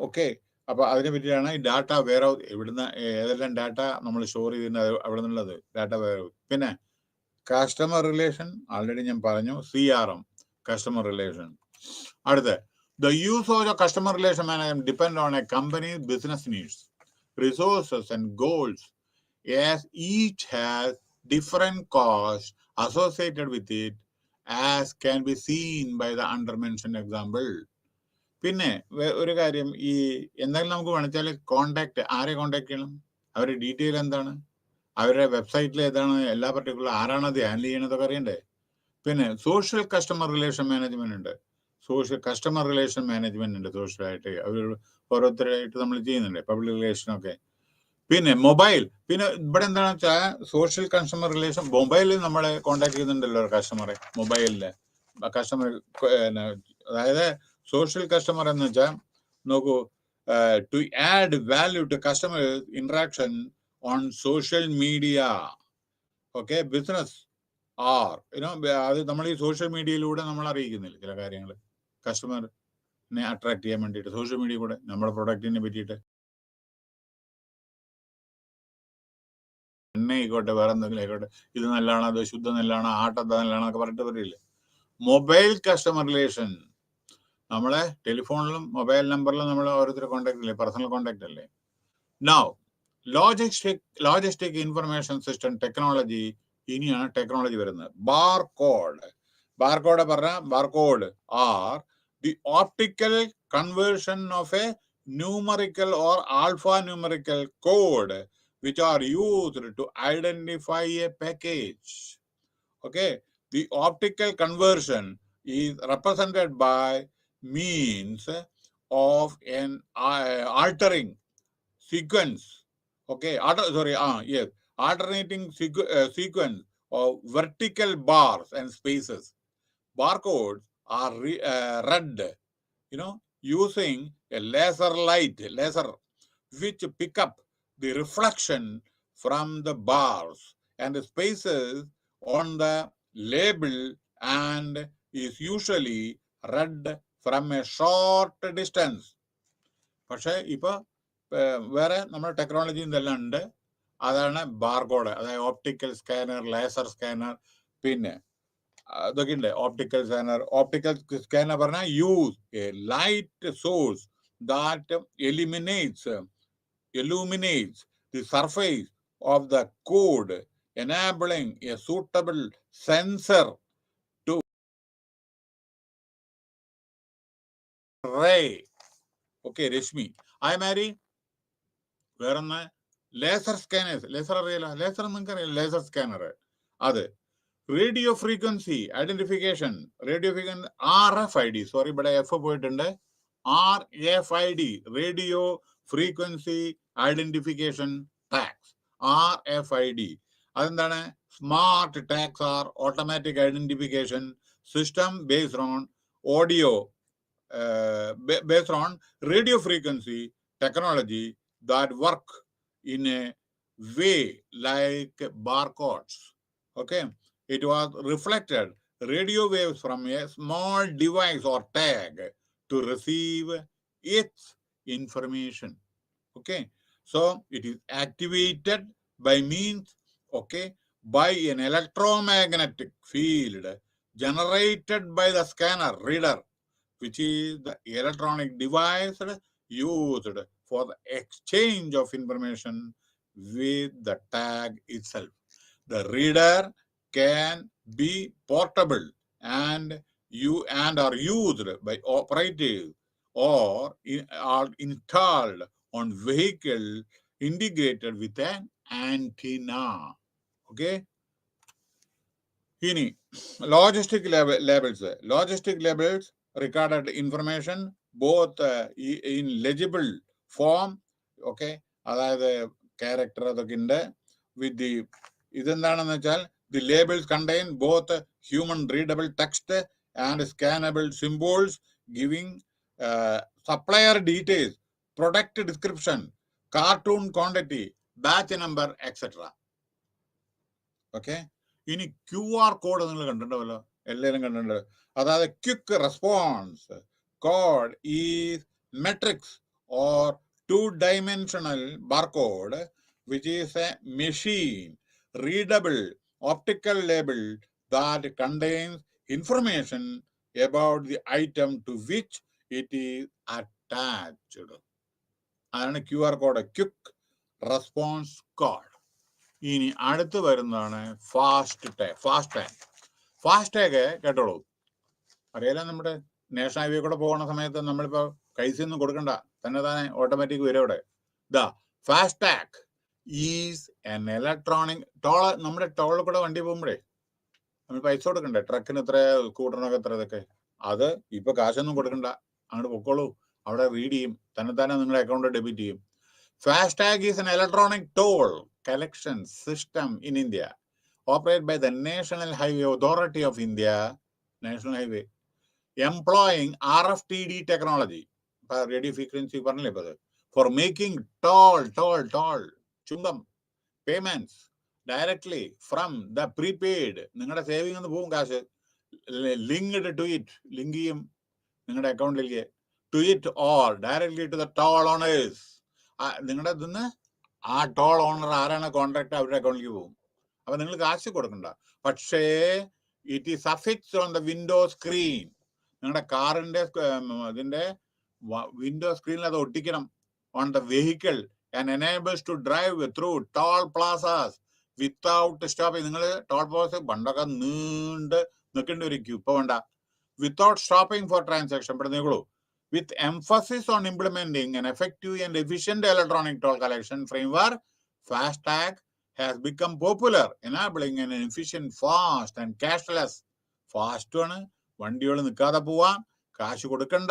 Okay, അപ്പൊ അതിനെ പറ്റിയാണ് ഈ data warehouse. ഇവിടുന്ന് ഏതെല്ലാം ഡാറ്റ നമ്മൾ സ്റ്റോർ ചെയ്തിട്ടുണ്ട് അവിടെ നിന്നുള്ളത് ഡാറ്റ വെയർഹൗസ്. പിന്നെ കസ്റ്റമർ റിലേഷൻ ആൾറെഡി ഞാൻ പറഞ്ഞു, CRM, customer relation. The use of the customer relation management depend on a company's business needs, resources, and goals, as each has different costs associated with it, as can be seen by the undermentioned example. പിന്നെ ഒരു കാര്യം, ഈ എന്തെങ്കിലും നമുക്ക് വേണിച്ചാൽ ആരെ contact ചെയ്യണം, അവരുടെ detail എന്താണ്, അവരുടെ വെബ്സൈറ്റിൽ ഏതാണ്, എല്ലാ പർട്ടിക്കുലർ ആരാണ് അത് ഹാൻഡിൽ ചെയ്യണതൊക്കെ അറിയണ്ടേ. പിന്നെ സോഷ്യൽ കസ്റ്റമർ റിലേഷൻ മാനേജ്മെന്റ് ഉണ്ട്, കസ്റ്റമർ റിലേഷൻ മാനേജ്മെന്റ് ഉണ്ട് സോഷ്യലായിട്ട്, അവർ ഓരോരുത്തരായിട്ട് നമ്മൾ ചെയ്യുന്നുണ്ട്, പബ്ലിക് റിലേഷനൊക്കെ. പിന്നെ മൊബൈൽ, പിന്നെ ഇവിടെ എന്താണെന്ന് വെച്ചാൽ സോഷ്യൽ കസ്റ്റമർ റിലേഷൻ മൊബൈലിൽ നമ്മളെ കോണ്ടാക്ട് ചെയ്യുന്നുണ്ടല്ലോ കസ്റ്റമറെ, മൊബൈലില് കസ്റ്റമർ. അതായത് സോഷ്യൽ കസ്റ്റമർ എന്ന് വെച്ചാൽ നോക്കൂ, to add value to customer interaction on social media. Okay, business അത് നമ്മൾ ഈ സോഷ്യൽ മീഡിയയിലൂടെ നമ്മൾ അറിയിക്കുന്നില്ല ചില കാര്യങ്ങൾ, കസ്റ്റമറിനെ അട്രാക്ട് ചെയ്യാൻ വേണ്ടിയിട്ട് സോഷ്യൽ മീഡിയ കൂടെ നമ്മുടെ പ്രൊഡക്റ്റിനെ പറ്റിയിട്ട്. എണ്ണ ആയിക്കോട്ടെ, വേറെ എന്തെങ്കിലും ആയിക്കോട്ടെ, ഇത് നല്ലതാണ്, അത് ശുദ്ധ നല്ലതാണ്, ആട്ടത്ത നല്ലതാണ് ഒക്കെ പറഞ്ഞിട്ട് പറയില്ലേ. മൊബൈൽ കസ്റ്റമർ റിലേഷൻ, നമ്മളെ ടെലിഫോണിലും മൊബൈൽ നമ്പറിലും നമ്മൾ ഓരോരുത്തർ കോണ്ടാക്ട് ഇല്ലേ, പേഴ്സണൽ കോണ്ടാക്ട് അല്ലേ. Now logistic information system technology, ഇനിയാണ് ടെക്നോളജി വരുന്നത്. Barcode are the optical conversion of A numerical or alphanumerical code which are used to identify a package. Okay, the optical conversion is represented by means of an altering sequence. Okay, alternating sequence of vertical bars and spaces. Barcodes are read, using a laser which pick up the reflection from the bars and the spaces on the label and is usually read from a short distance. പക്ഷെ ഇപ്പൊ വേറെ നമ്മുടെ technology ഇതെല്ലാം ഉണ്ട്. അതാണ് barcode, അതായത് optical scanner, laser scanner, പിന്നെ അതൊക്കെ ഉണ്ട്. ഓപ്റ്റിക്കൽ സ്കാനർ പറഞ്ഞാൽ use A light source that illuminates the surface of the code, enabling a suitable sensor to ray. Okay, രശ്മി. Mary, വേറൊന്ന് ലേസർ സ്കാനേഴ്സ്. ലേസർ അറിയാലോ, ലേസർ നിങ്ങൾക്ക് അറിയാലോ, ലേസർ സ്കാനർ. അത് radio frequency identification, RFID, sorry ഇവിടെ F പോയിട്ടുണ്ട്, RFID, radio frequency identification tags, RFID. അതെന്താണ്? Smart tags are automatic identification system based on radio frequency technology that work in a way like barcodes. Okay, it was reflected radio waves from a small device or tag to receive its information. Okay, so it is activated by means, by an electromagnetic field generated by the scanner reader, which is the electronic device used for the exchange of information with the tag itself. The reader can be portable and are used by operators or are installed on vehicle integrated with an antenna. Okay. Logistic labels recorded information both in legible form, അതായത് character അതൊക്കെ ഉണ്ട്, with the ഇതെന്താണെന്ന് വെച്ചാൽ the labels contain both human readable text and scannable symbols giving supplier details, product description, cartoon quantity, batch number, etc. Okay, ഇനി QR code നിങ്ങൾ കണ്ടിട്ടുണ്ടല്ലോ, എല്ലാവരും കണ്ടിട്ടുണ്ട്. അതായത് quick response code is matrix or 2-dimensional barcode which is a machine readable optical label that contains information about the item to which it is attached. അതാണ് QR code, quick response code. ഇനി അടുത്ത് വരുന്നതാണ് fast tag. കേട്ടോളൂ, അറിയാലോ, നമ്മുടെ national highway കൂടെ പോകുന്ന സമയത്ത് നമ്മളിപ്പോൾ കൈസൊന്നും കൊടുക്കണ്ട, തന്നെ ഓട്ടോമാറ്റിക് വരും അവിടെ. Fast tag is an electronic toll. നമ്മുടെ ടോളിൽ കൂടെ വണ്ടി പോകുമ്പോഴേ നമ്മൾ പൈസ കൊടുക്കണ്ടേ, ട്രക്കിന് ഇത്ര, സ്കൂട്ടറിനൊക്കെ എത്ര, ഇതൊക്കെ. അത് ഇപ്പൊ കാശൊന്നും കൊടുക്കണ്ട, അങ്ങോട്ട് പൊക്കോളൂ, അവിടെ റീഡ് ചെയ്യും, തന്നെ നിങ്ങളുടെ അക്കൗണ്ട് ഡെബിറ്റ് ചെയ്യും. Fast tag is an electronic toll collection system in India operated by the National Highway Authority of India, National Highway, employing RFID technology, radio frequency, for making toll chungam payments directly from the prepaid. നിങ്ങളുടെ saving ഒന്ന് പോകും കാശ്, linked to it, link ചെയ്യും നിങ്ങളുടെ അക്കൗണ്ടിലേക്ക്, to it or directly to the toll owners. നിങ്ങളുടെ ഇതിന്ന് ആ ടോൾ ഓണർ ആരാണ് കോൺട്രാക്ട്, അവരുടെ അക്കൗണ്ടിലേക്ക് പോകും. അപ്പൊ നിങ്ങൾ കാശ് കൊടുക്കണ്ട. പക്ഷേ it is affixed on the window screen. നിങ്ങളുടെ കാറിന്റെ ഇതിന്റെ വിൻഡോ സ്ക്രീനിൽ അത് ഒട്ടിക്കണം, on the vehicle, and enables to drive through toll plazas without stopping. നിങ്ങൾ ടോൾ പ്ലാസ പണ്ടൊക്കെ നീണ്ട് നിൽക്കേണ്ടി വരും, ഇപ്പൊ വേണ്ട. വിത്തൗട്ട് സ്റ്റോപ്പിംഗ് ഫോർ ട്രാൻസാക്ഷൻ, ഇവിടെ നീളൂ. With emphasis on implementing an effective and efficient electronic toll collection framework, FASTag has become popular, enabling an efficient, fast and cashless. Fast ആണ്, വണ്ടികൾ നിൽക്കാതെ പോവാം, കാശ് കൊടുക്കണ്ട,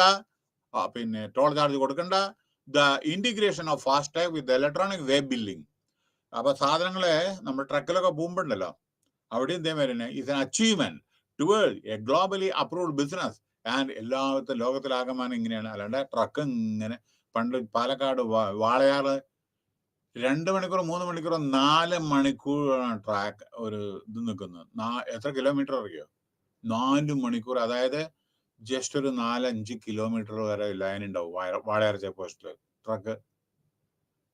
പിന്നെ ടോൾ ചാർജ് കൊടുക്കണ്ട. The integration of FASTag with electronic way billing. അപ്പൊ സാധനങ്ങളെ നമ്മൾ ട്രക്കിലൊക്കെ പോകുമ്പോണ്ടല്ലോ, അവിടെ എന്തേ വരുന്നത്, is an achievement toward A globally approved business. And എല്ലായിടത്തും ലോകത്തിലാകമാനം ഇങ്ങനെയാണ്. അല്ലാണ്ട് ട്രക്ക് ഇങ്ങനെ പണ്ട് പാലക്കാട് വാളയാറ് 2 മണിക്കൂർ 3 മണിക്കൂർ 4 മണിക്കൂറാണ് ട്രാക്ക് ഒരു ഇത് നിൽക്കുന്നത്. എത്ര കിലോമീറ്റർ അറിയോ? 4 മണിക്കൂർ. അതായത് ജസ്റ്റ് ഒരു 4-5 കിലോമീറ്റർ വരെ ലൈൻ ഉണ്ടാവും വാളയാർ ചെക്ക് പോസ്റ്റില് ട്രക്ക്.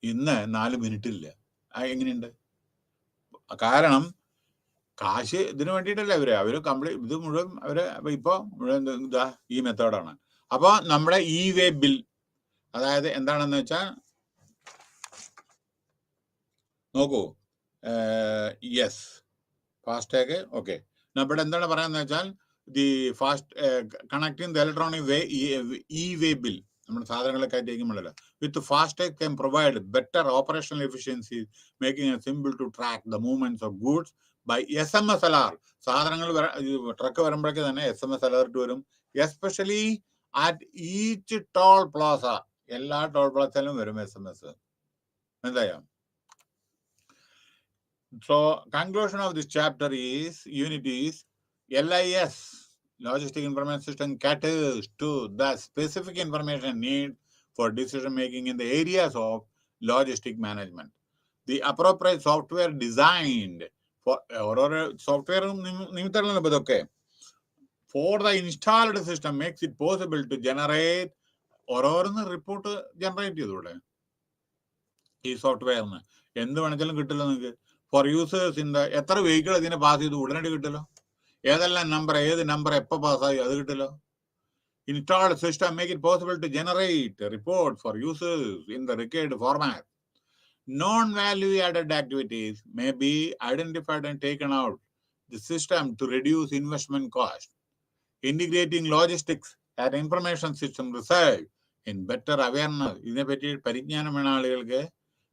ഇന്ന് 4 മിനിറ്റില്ല. എങ്ങനെയുണ്ട്? കാരണം കാശ് ഇതിനു വേണ്ടിയിട്ടല്ലേ അവര് കംപ്ലീറ്റ് ഇത് മുഴുവൻ ഇപ്പൊ മുഴുവൻ ഇതാ ഈ മെത്തേഡാണ്. അപ്പൊ നമ്മുടെ ഇ വേ ബിൽ, അതായത് എന്താണെന്ന് വെച്ചാൽ നോക്കൂ, യെസ് ഫാസ്ടാഗ്. ഓക്കെ, ഇവിടെ എന്താണ് പറയാന്ന് വെച്ചാൽ the fast connecting the electronic way e way bill നമ്മുടെ സാധനങ്ങളൊക്കെ അയക്കുമ്പോഴല്ലോ. വിത്ത് FASTag can provide better operational efficiency, making it simple to track the movements of goods by SMSLR. സാധനങ്ങൾ ട്രക്ക് വരുമ്പോഴേക്ക് തന്നെ SMS അലർട്ട് വരും, especially at each toll plaza. എല്ലാ toll പ്ലാസയിലും വരും SMS. എന്തായാ? So conclusion of this chapter is unit is LIS, Logistic Information System, caters to the specific information need for decision making in the areas of logistic management. The appropriate software designed for software for the installed system makes it possible to generate report generate ചെയ്തൂടെ ഈ സോഫ്റ്റ്വെയറിന്. എന്ത് വേണമെങ്കിലും കിട്ടില്ല നിങ്ങൾക്ക്. Four users in the എത്ര vehicle ഇതിനെ pass ചെയ്തു ഉടനടി കിട്ടല്ലോ. ഏതെല്ലാം നമ്പർ, ഏത് നമ്പർ എപ്പോൾ പാസ്സായി അത് കിട്ടല്ലോ. Installed system make it possible to generate a report for users in the required format. Non-value added activities may be identified and taken out the system to reduce investment cost. Integrating logistics and information system result in better awareness. ഇതിനെ പറ്റി പരിജ്ഞാനം വേണം ആളുകൾക്ക്.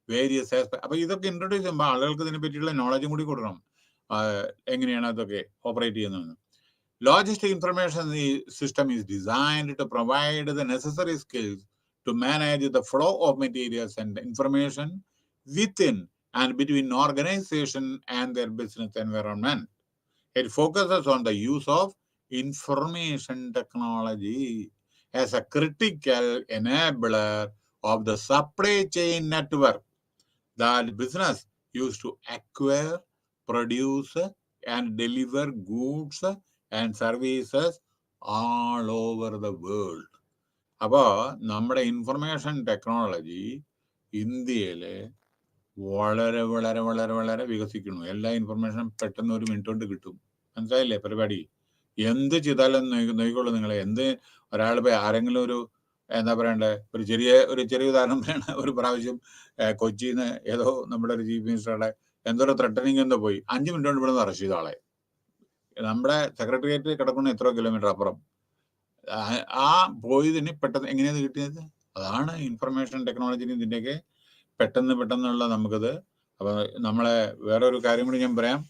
Various aspect. അപ്പൊ ഇതൊക്കെ introduce ചെയ്യുമ്പോൾ ആളുകൾക്ക് ഇതിനെ പറ്റിയുള്ള നോളജും കൂടി കൊടുക്കണം, എങ്ങനെയാണ് അതൊക്കെ ഓപ്പറേറ്റ് ചെയ്യുന്നത്. Logistic information system is designed to provide the necessary skills to manage the flow of materials and information within and between organization and their business environment. It focuses on the use of information technology as a critical enabler of the supply chain network that business used to acquire, produce and deliver goods and services all over the world. അപ്പോൾ നമ്മുടെ information technology ഇന്ത്യയില് വളരെ വളരെ വളരെ വളരെ വികസിക്കുന്നു. എല്ലാ ഇൻഫർമേഷനും പെട്ടെന്ന് 1 മിനിറ്റ് കൊണ്ട് കിട്ടും. മനസ്സിലായില്ലേ പരിപാടി? എന്ത് ചെയ്താലും നോക്കിക്കോളൂ നിങ്ങൾ. ഒരാൾ പോയി ആരെങ്കിലും എന്താ പറയണ്ടേ, ഒരു ചെറിയ ഉദാഹരണം പറയണ, ഒരു പ്രാവശ്യം കൊച്ചിയിൽ നിന്ന് ഏതോ നമ്മുടെ ഒരു ചീഫ് മിനിസ്റ്ററുടെ എന്തോ ത്രെട്ടനിങ് എന്തോ പോയി 5 മിനിറ്റ് കൊണ്ട് ഇവിടെ നിന്ന് അറസ്റ്റ് ചെയ്ത ആളെ. നമ്മുടെ സെക്രട്ടേറിയറ്റ് കിടക്കുന്ന എത്രയോ കിലോമീറ്റർ അപ്പുറം. ആ പോയതിന് പെട്ടെന്ന് എങ്ങനെയാണ് കിട്ടിയത്? അതാണ് ഇൻഫർമേഷൻ ടെക്നോളജിന് ഇതിൻ്റെയൊക്കെ പെട്ടെന്നുള്ള നമുക്കത്. അപ്പൊ നമ്മളെ വേറൊരു കാര്യം കൂടി ഞാൻ പറയാം.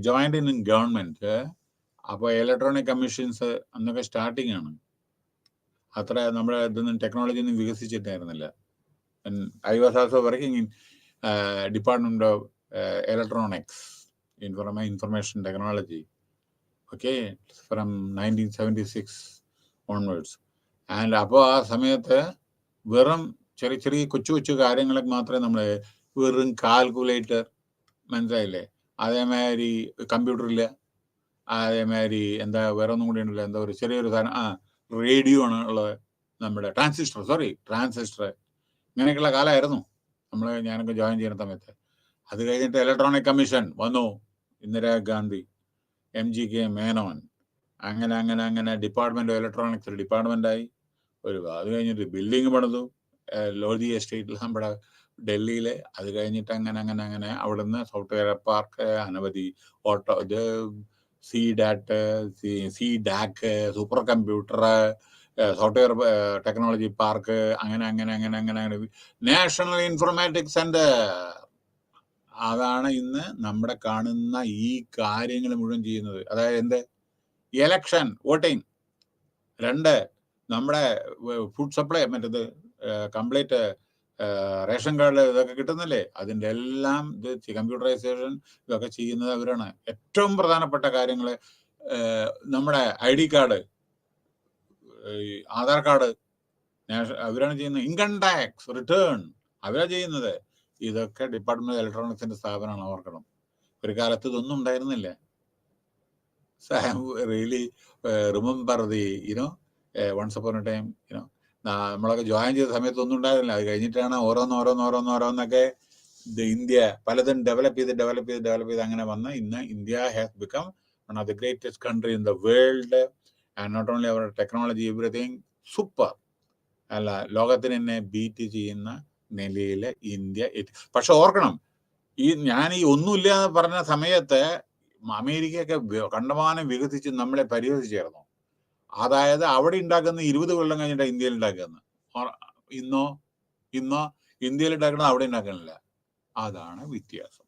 Joint in government. അപ്പോൾ ഇലക്ട്രോണിക് കമ്മീഷൻസ് അന്നൊക്കെ സ്റ്റാർട്ടിങ് ആണ്. അത്ര നമ്മുടെ ഇതൊന്നും ടെക്നോളജി ഒന്നും വികസിച്ചിട്ടായിരുന്നില്ല. I was also working in department of electronics, information technology, okay, from 1976 onwards. And അപ്പോൾ ആ സമയത്ത് വെറും ചെറിയ കൊച്ചു കാര്യങ്ങളൊക്കെ മാത്രമേ നമ്മൾ, വെറും കാൽക്കുലേറ്റർ, മനസ്സിലായില്ലേ, അതേമാതിരി കമ്പ്യൂട്ടറില്ല, അതേമാതിരി എന്താ വേറെ ഒന്നും കൂടി ഉണ്ടല്ലോ, എന്താ ഒരു ചെറിയൊരു സാധനം, റേഡിയോ ആണ് ഉള്ളത്, നമ്മുടെ ട്രാൻസിസ്റ്റർ, ഇങ്ങനെയൊക്കെയുള്ള കാലമായിരുന്നു ഞാനൊക്കെ ജോയിൻ ചെയ്യുന്ന സമയത്ത്. അത് കഴിഞ്ഞിട്ട് ഇലക്ട്രോണിക് കമ്മീഷൻ വന്നു, ഇന്ദിരാഗാന്ധി, MGK മേനോൻ, അങ്ങനെ ഡിപ്പാർട്ട്മെന്റ് ഓഫ് ഇലക്ട്രോണിക്സ് ഡിപ്പാർട്ട്മെന്റായി. അത് കഴിഞ്ഞിട്ട് ബിൽഡിംഗ് പണിതു ലോധി എസ്റ്റേറ്റിൽ നമ്മുടെ ഡൽഹിയിലെ. അത് കഴിഞ്ഞിട്ട് അങ്ങനെ അവിടുന്ന് സോഫ്റ്റ്വെയർ പാർക്ക്, അനവധി CDAC, super computer, software technology park, അങ്ങനെ നാഷണൽ ഇൻഫർമാറ്റിക്സ് സെന്റർ. അതാണ് ഇന്ന് നമ്മുടെ കാണുന്ന ഈ കാര്യങ്ങൾ മുഴുവൻ ചെയ്യുന്നത്. അതായത് എന്ത്? Election voting. 2, നമ്മുടെ ഫുഡ് സപ്ലൈ, മറ്റേത് കംപ്ലീറ്റ് റേഷൻ കാർഡ് ഇതൊക്കെ കിട്ടുന്നില്ലേ, അതിൻ്റെ എല്ലാം ഇത് കമ്പ്യൂട്ടറൈസേഷൻ ഇതൊക്കെ ചെയ്യുന്നത് അവരാണ്. ഏറ്റവും പ്രധാനപ്പെട്ട കാര്യങ്ങൾ നമ്മുടെ ID കാർഡ്, ആധാർ കാർഡ് അവരാണ് ചെയ്യുന്നത്. ഇൻകം ടാക്സ് റിട്ടേൺ അവരാണ് ചെയ്യുന്നത്. ഇതൊക്കെ ഡിപ്പാർട്ട്മെന്റ് ഓഫ് ഇലക്ട്രോണിക്സിന്റെ സ്ഥാപനമാണ്, ഓർക്കണം. ഒരു കാലത്ത് ഇതൊന്നും ഉണ്ടായിരുന്നില്ല. Really remember once upon a time, നമ്മളൊക്കെ ജോയിൻ ചെയ്ത സമയത്ത് ഒന്നും ഉണ്ടായിരുന്നില്ല. അത് കഴിഞ്ഞിട്ടാണ് ഓരോന്നൊക്കെ ഇന്ത്യ പലതും ഡെവലപ്പ് ചെയ്ത് അങ്ങനെ വന്ന് ഇന്ന് India has become one of the greatest country in the world. And not only our technology, everything super. അല്ല, ലോകത്തിന് തന്നെ ബീറ്റ് ചെയ്യുന്ന നിലയിൽ ഇന്ത്യ. പക്ഷെ ഓർക്കണം, ഞാൻ ഒന്നുമില്ല എന്ന് പറഞ്ഞ സമയത്ത് അമേരിക്കയൊക്കെ കണ്ടമാനം വികസിച്ച് നമ്മളെ പരിഹസിച്ചായിരുന്നു. അതായത് അവിടെ ഉണ്ടാക്കുന്ന 20 കൊല്ലം കഴിഞ്ഞിട്ടാണ് ഇന്ത്യയിൽ ഉണ്ടാക്കുന്നത്. ഇന്നോ ഇന്ത്യയിൽ ഉണ്ടാക്കുന്നത് അവിടെ ഉണ്ടാക്കുന്നില്ല. അതാണ് വ്യത്യാസം.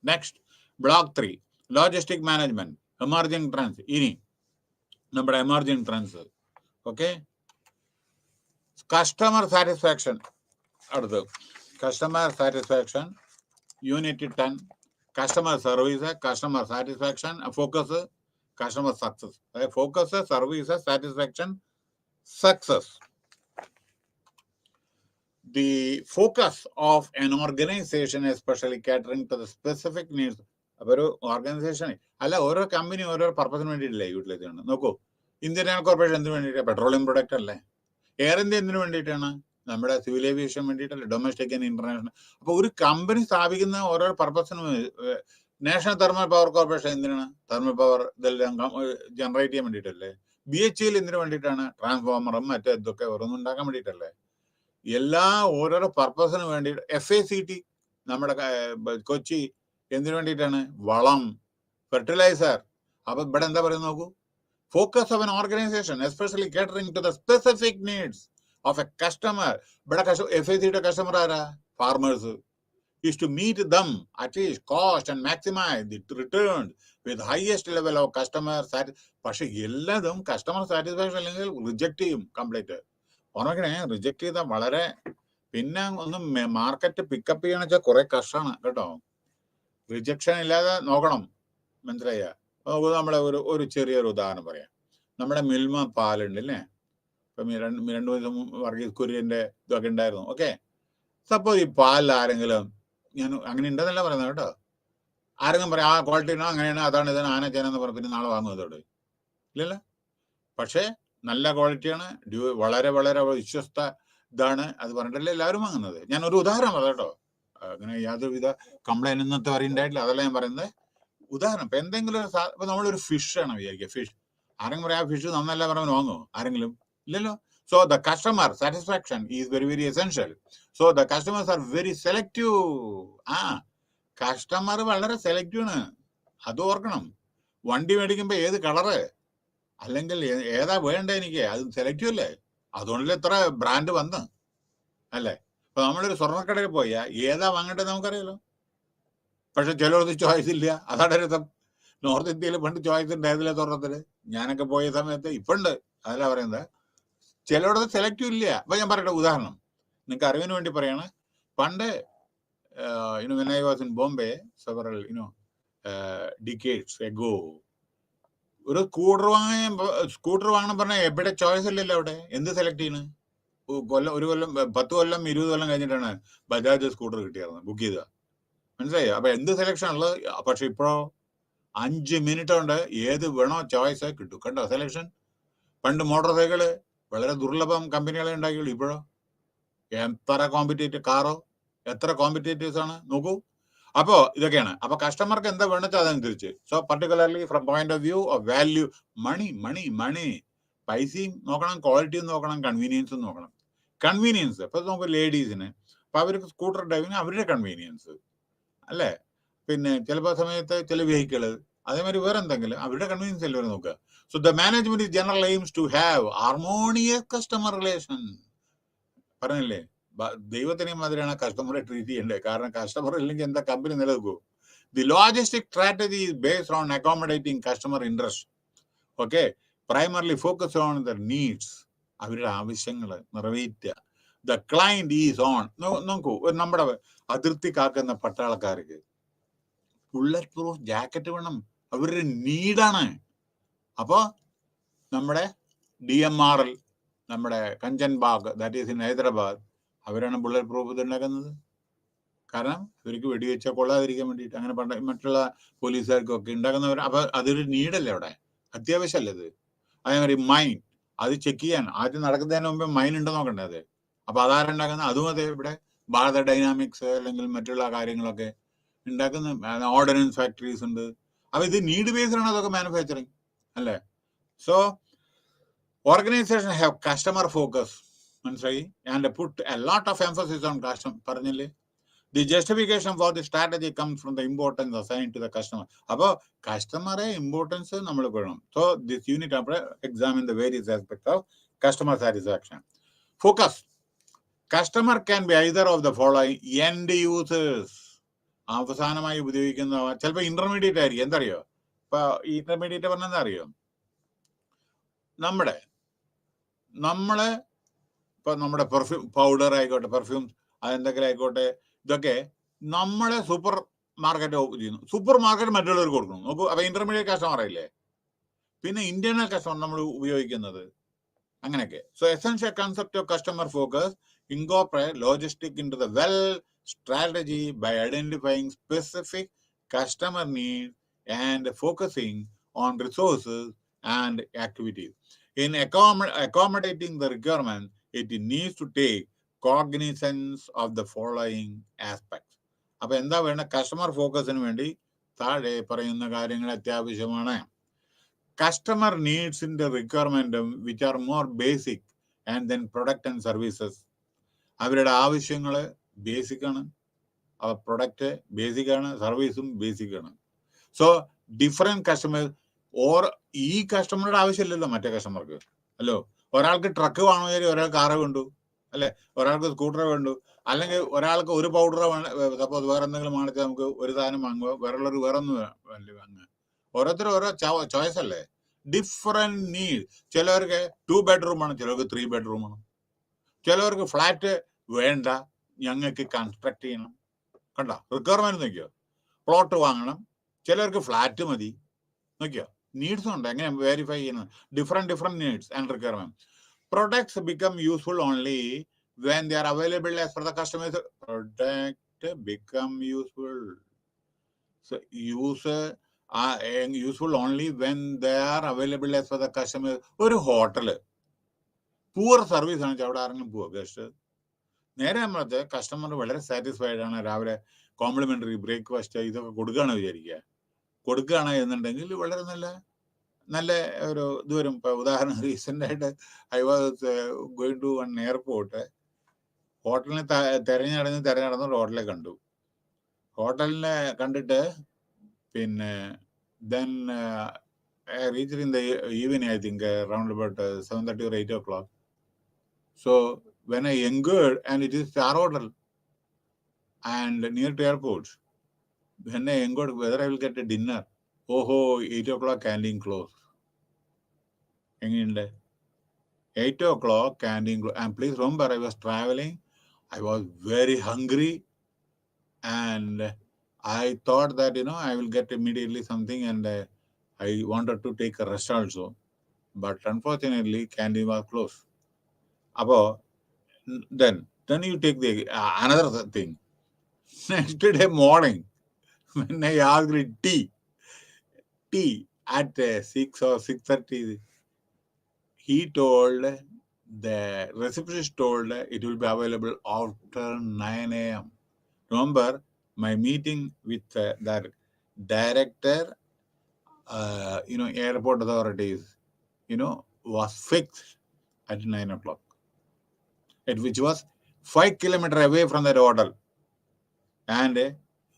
Next, block 3, logistic management, emerging trends. ഇനി നമ്മുടെ emerging trends, okay. Customer satisfaction. അടുത്ത് customer satisfaction, unit 10, customer service, customer satisfaction, focus, customer success. അതായത് focus, service, satisfaction, success. The focus of an organization, especially catering to the specific needs. അപ്പോൾ ഒരു organisation അല്ല, ഓരോ company ഓരോ പർപ്പസിന് വേണ്ടിയിട്ടില്ലേ utilise ചെയ്യണം. നോക്കൂ, ഇന്ത്യൻ ഓയിൽ കോർപ്പറേഷൻ എന്തിനു വേണ്ടിയിട്ടാണ്? പെട്രോളിയം പ്രൊഡക്റ്റ് അല്ലേ. എയർ ഇന്ത്യ എന്തിനു വേണ്ടിയിട്ടാണ്? നമ്മുടെ സിവിൽ ഏവിയേഷൻ വേണ്ടിയിട്ടല്ലേ, ഡൊമസ്റ്റിക് ആൻഡ് ഇന്റർനാഷണൽ. അപ്പോൾ ഒരു കമ്പനി സ്ഥാപിക്കുന്ന ഓരോ പർപ്പസിന്. നാഷണൽ തെർമൽ പവർ കോർപ്പറേഷൻ എന്തിനാണ്? തെർമൽ പവർ ഇതെല്ലാം ജനറേറ്റ് ചെയ്യാൻ വേണ്ടിയിട്ടല്ലേ. BHEL എന്തിനു വേണ്ടിയിട്ടാണ്? ട്രാൻസ്ഫോമറും മറ്റേ ഇതൊക്കെ ഓരോന്നുണ്ടാക്കാൻ വേണ്ടിയിട്ടല്ലേ. എല്ലാ ഓരോരോ പർപ്പസിന് വേണ്ടിയിട്ട്. FACT നമ്മുടെ കൊച്ചി എന്തിനു വേണ്ടിയിട്ടാണ്? വളം, ഫെർട്ടിലൈസർ. അപ്പൊ ഇവിടെ എന്താ പറയുന്നത് നോക്കൂ, focus of an organisation especially catering to the specific needs of a customer. ഇവിടെ FACT കസ്റ്റമർ ആരാ? Farmers. is to meet them at least cost and maximize the returns with highest level of customer satisfaction. പക്ഷെ എല്ലാതും customer satisfaction അല്ലെങ്കിൽ reject ചെയ്യും complete. ഓർമ്മക്കണേ, reject ചെയ്താൽ വളരെ, പിന്നെ ഒന്ന് മാർക്കറ്റ് പിക്കപ്പ് ചെയ്യണമെന്ന് വെച്ചാൽ കുറെ കഷ്ടമാണ് കേട്ടോ. റിജക്ഷൻ ഇല്ലാതെ നോക്കണം, മനസ്സിലായ. നമ്മളെ ഒരു ചെറിയൊരു ഉദാഹരണം പറയാം. നമ്മുടെ മിൽമ പാലുണ്ട് അല്ലേ. ഇപ്പം 2 ദിവസം വർഗീസ് കുര്യന്റെ ഇതൊക്കെ ഉണ്ടായിരുന്നു. ഓക്കെ, സപ്പോസ് ഈ പാലിൽ ആരെങ്കിലും, ഞാൻ അങ്ങനെ ഉണ്ടെന്നല്ല പറയുന്നത് കേട്ടോ, ആരെങ്കിലും പറയാം ആ ക്വാളിറ്റി ഉണ്ടോ, അങ്ങനെയാണ്, അതാണ് ഇതാണ്, ആന ചേനെന്ന് പറഞ്ഞു, പിന്നെ നാളെ വാങ്ങും അതോട്. ഇല്ലല്ലോ. പക്ഷേ നല്ല ക്വാളിറ്റിയാണ്, വളരെ വളരെ വിശ്വസ്ത ഇതാണ്, അത് പറഞ്ഞിട്ടല്ലേ എല്ലാവരും വാങ്ങുന്നത്. ഞാൻ ഒരു ഉദാഹരണം പറയാം കേട്ടോ. അങ്ങനെ യാതൊരുവിധ കംപ്ലൈന്റ് ഇന്നത്തെ വരെ ഉണ്ടായിട്ടില്ല, അതല്ല ഞാൻ പറയുന്നത്. ഉദാഹരണം ഇപ്പൊ എന്തെങ്കിലും ഇപ്പൊ നമ്മളൊരു ഫിഷ് ആണ് വിചാരിക്കുക, ഫിഷ് ആരെങ്കിലും പറയാം ആ ഫിഷ് നന്നല്ല പറഞ്ഞാൽ വാങ്ങുമോ ആരെങ്കിലും? ഇല്ലല്ലോ. So the customer satisfaction is very very essential. So the customers are very selective. Customer വളരെ സെലക്റ്റീവ് ആണ്, അത് ഓർക്കണം. വണ്ടി മേടിക്കുമ്പോ ഏത് കളറ് അല്ലെങ്കിൽ ഏതാ വേണ്ട എനിക്ക്, അത് സെലക്റ്റീവ് അല്ലേ? അതുകൊണ്ടല്ലേ എത്ര ബ്രാൻഡ് വന്ന് അല്ലേ? ഇപ്പൊ നമ്മളൊരു സ്വർണ്ണക്കടയിൽ പോയാൽ ഏതാ വാങ്ങേണ്ടത് നമുക്കറിയാലോ. പക്ഷെ ചിലർക്ക് ചോയ്സ് ഇല്ല, അതാണ് രസം. നോർത്ത് ഇന്ത്യയിൽ പണ്ട് ചോയ്സ് ഉണ്ടായിരുന്നില്ല സ്വർണ്ണത്തിന്. ഞാനൊക്കെ പോയ സമയത്ത് ഇപ്പൊ ഉണ്ട്, അതല്ല പറയുന്നത്. ചിലയിടത്ത് സെലക്റ്റീവ് ഇല്ല. അപ്പൊ ഞാൻ പറയട്ടെ ഉദാഹരണം, നിങ്ങൾക്ക് അറിവിന് വേണ്ടി പറയാണ്. പണ്ട് when I was in Bombay several decades ago, ഒരു സ്കൂട്ടർ വാങ്ങണം പറഞ്ഞാൽ എവിടെ ചോയ്സ് ഇല്ലല്ലോ. അവിടെ എന്ത് സെലക്ട് ചെയ്യണ്? ഒരു കൊല്ലം 10 കൊല്ലം 20 കൊല്ലം കഴിഞ്ഞിട്ടാണ് ബജാജ് സ്കൂട്ടർ കിട്ടിയത്, ബുക്ക് ചെയ്ത. മനസ്സിലായോ? അപ്പൊ എന്ത് സെലക്ഷൻ ഉള്ളത്. പക്ഷെ ഇപ്പോഴോ 5 മിനിറ്റ് കൊണ്ട് ഏത് വേണോ ചോയ്സ് കിട്ടും. കണ്ടോ സെലക്ഷൻ? പണ്ട് മോട്ടോർ സൈക്കിള് വളരെ ദുർലഭം കമ്പനികളെ ഉണ്ടാക്കിയുള്ളൂ. ഇപ്പോഴോ എത്ര കോമ്പറ്റേറ്റീവ് കാറോ, എത്ര കോമ്പറ്റേറ്റീവ്സ് ആണ് നോക്കൂ. അപ്പോ ഇതൊക്കെയാണ്. അപ്പൊ കസ്റ്റമർക്ക് എന്താ വേണമെച്ചാൽ അതനുസരിച്ച്. So particularly from point of view of value, money പൈസയും നോക്കണം, ക്വാളിറ്റിയും നോക്കണം, കൺവീനിയൻസും നോക്കണം. കൺവീനിയൻസ് ഇപ്പൊ നമുക്ക് ലേഡീസിന് അപ്പൊ അവർക്ക് സ്കൂട്ടർ ഡ്രൈവിങ് അവരുടെ കൺവീനിയൻസ് അല്ലേ. പിന്നെ ചിലപ്പോൾ സമയത്ത് ചില വെഹിക്കിള് അതേമാതിരി വേറെ എന്തെങ്കിലും അവരുടെ കൺവീനിയൻസ് എല്ലാവരും നോക്കുക. So the management is general aims to have harmonious customer relation. പറഞ്ഞില്ലേ, ദൈവത്തിനെ മാതിരിയാണ് കസ്റ്റമറെ ട്രീറ്റ് ചെയ്യേണ്ടത്. കാരണം കസ്റ്റമർ ഇല്ലെങ്കിൽ എന്താ കമ്പനി നിലനിൽക്കൂ? The logistic strategy is based on accommodating customer interest. Okay, primarily focus on the needs, അവരുടെ ആവശ്യങ്ങൾ നിറവേറ്റുക. The client is on. നോക്കൂ, നമ്മുടെ അതിർത്തി കാക്കുന്ന പട്ടാളക്കാർക്ക് ബുള്ളറ്റ് പ്രൂഫ് ജാക്കറ്റ് വേണം, അവരുടെ നീഡാണ്. അപ്പോ നമ്മുടെ DMRL, നമ്മുടെ കഞ്ചൻബാഗ്, ദാറ്റ് ഈസ് ഇൻ ഹൈദരാബാദ്, അവരാണ് ബുള്ളറ്റ് പ്രൂഫ് ഇത് ഉണ്ടാക്കുന്നത്. കാരണം ഇവർക്ക് വെടിവെച്ചാൽ കൊള്ളാതിരിക്കാൻ വേണ്ടിയിട്ട്. അങ്ങനെ മറ്റുള്ള പോലീസുകാർക്കൊക്കെ ഉണ്ടാക്കുന്നവർ. അപ്പൊ അതൊരു നീഡല്ലേ, അവിടെ അത്യാവശ്യമല്ലേ ഇത്. അതേമാതിരി മൈൻ, അത് ചെക്ക് ചെയ്യാൻ ആദ്യം നടക്കുന്നതിന് മുമ്പ് മൈൻ ഉണ്ടോ നോക്കണ്ടേ അത്. അപ്പൊ അതാരുണ്ടാക്കുന്നത്? അതും അതെ, ഇവിടെ ഭാരത ഡൈനാമിക്സ് അല്ലെങ്കിൽ മറ്റുള്ള കാര്യങ്ങളൊക്കെ ഉണ്ടാക്കുന്ന ഓർഡിനൻസ് ഫാക്ടറീസ് ഉണ്ട്. അപ്പൊ ഇത് നീഡ് ബേസ്ഡ് ആണ് അതൊക്കെ മാനുഫാക്ചറിങ് അല്ലേ. So organisation have customer focus, മനസ്സിലായി, and put a lot of emphasis on customer. പറഞ്ഞില്ലേ, the justification for the strategy comes from the importance assign to the customer. അപ്പോൾ കസ്റ്റമറെ ഇമ്പോർട്ടൻസ് നമ്മൾ വേണം. സോ ദിസ് യൂണിറ്റ് അവിടെ examine the various aspects of customer satisfaction. Focus. Customer can be either of the following end users. അവസാനമായി ഉപയോഗിക്കുന്ന ചിലപ്പോൾ intermediate ആയിരിക്കും. എന്തറിയോ? ഇപ്പൊ ഇന്റർമീഡിയറ്റ് പറഞ്ഞാൽ എന്താ അറിയോ? നമ്മള് ഇപ്പൊ നമ്മുടെ പെർഫ്യൂം പൗഡർ ആയിക്കോട്ടെ, പെർഫ്യൂം അതെന്തെങ്കിലും ആയിക്കോട്ടെ, ഇതൊക്കെ നമ്മളെ സൂപ്പർ മാർക്കറ്റ് ചെയ്യുന്നു. സൂപ്പർ മാർക്കറ്റ് മറ്റുള്ളവർക്ക് കൊടുക്കണം. നോക്കൂ, അപ്പൊ ഇന്റർമീഡിയറ്റ് കസ്റ്റമർ ആയില്ലേ. പിന്നെ ഇന്റേണൽ കസ്റ്റമർ നമ്മൾ ഉപയോഗിക്കുന്നത് അങ്ങനെയൊക്കെ. So essential concept of customer focus incorporate logistic into the well strategy by identifying specific customer needs and focusing on resources and activities. In accommodating the requirement, it needs to take cognizance of the following aspects. അപ്പൊ എന്താ വേണ്ട? Customer ഫോക്കസിന് വേണ്ടി താഴെ പറയുന്ന കാര്യങ്ങൾ അത്യാവശ്യമാണ്. Customer നീഡ്സിന്റെ റിക്വയർമെന്റും which are more basic and then product and services. അവരുടെ ആവശ്യങ്ങൾ ബേസിക് ആണ്, പ്രൊഡക്റ്റ് ബേസിക് ആണ്, സർവീസും ബേസിക് ആണ്. സോ ഡിഫറെന്റ് കസ്റ്റമേഴ്സ് ഓർ ഈ കസ്റ്റമറുടെ ആവശ്യമില്ലല്ലോ മറ്റേ കസ്റ്റമർക്ക് അല്ലോ. ഒരാൾക്ക് ട്രക്ക് വേണമെങ്കിൽ ഒരാൾ കാറ് വേണ്ടു അല്ലെ, ഒരാൾക്ക് സ്കൂട്ടർ വേണ്ടു, അല്ലെങ്കിൽ ഒരാൾക്ക് ഒരു പൗഡർ സപ്പോസ് വേറെ എന്തെങ്കിലും വാങ്ങിച്ചാൽ നമുക്ക് ഒരു സാധനം വാങ്ങുക, വേറുള്ളവർ വേറെ ഒന്നും വാങ്ങുക. ഓരോരുത്തരും ഓരോ ചോയ്സ് അല്ലേ, ഡിഫറെന്റ് നീഡ്. ചിലവർക്ക് 2 bedroom ആണ്, ചിലർക്ക് 3 bedroom ആണ്, ചിലവർക്ക് ഫ്ലാറ്റ് വേണ്ട, ഞങ്ങൾക്ക് കൺസ്ട്രക്ട് ചെയ്യണം. കണ്ട റിക്വയർമെന്റ് നോക്കിയോ, പ്ലോട്ട് വാങ്ങണം, ചിലർക്ക് ഫ്ലാറ്റ് മതി. നോക്കിയോ, നീഡ്സ് ഉണ്ട്. എങ്ങനെ വെരിഫൈ ചെയ്യുന്നത്? Different needs and requirement. Products become useful only when they are available as per the customers. Product become useful. So useful only when they are available as per the customers. ഒരു hotel പൂർ service ആണ്, അവിടെ ആരെങ്കിലും പോവാ guest? നേരെ നമ്മളത് customer വളരെ satisfied ആണ്, രാവിലെ കോംപ്ലിമെന്ററി ബ്രേക്ക്ഫാസ്റ്റ് ഇതൊക്കെ കൊടുക്കുകയാണ് വിചാരിക്കുക. കൊടുക്കുകയാണ് എന്നുണ്ടെങ്കിൽ വളരെ നല്ല ഒരു ഇത് വരും. ഇപ്പൊ ഉദാഹരണം recent I was going to one airport. ഹോട്ടലിനെ തെരഞ്ഞെടുന്ന് ഒരു ഹോട്ടലെ കണ്ടു. ഹോട്ടലിനെ കണ്ടിട്ട് പിന്നെ then I reached in the evening, I think around about 7:30 or 8 o'clock. So when I entered, and it is Star Hotel and near to airport, when I entered whether I will get a dinner, 8 o'clock canteen close. 8 o'clock canteen close. And please remember, I was traveling, I was very hungry, and I thought that I will get immediately something, and I wanted to take a rest also, but unfortunately canteen was closed. Then you take the another thing. Next day morning, when I asked tea at 6 or 6:30, he told, the receptionist told, it will be available after 9 a.m. Remember, my meeting with the director, airport authorities, was fixed at 9 o'clock, which was 5 kilometers away from that hotel. And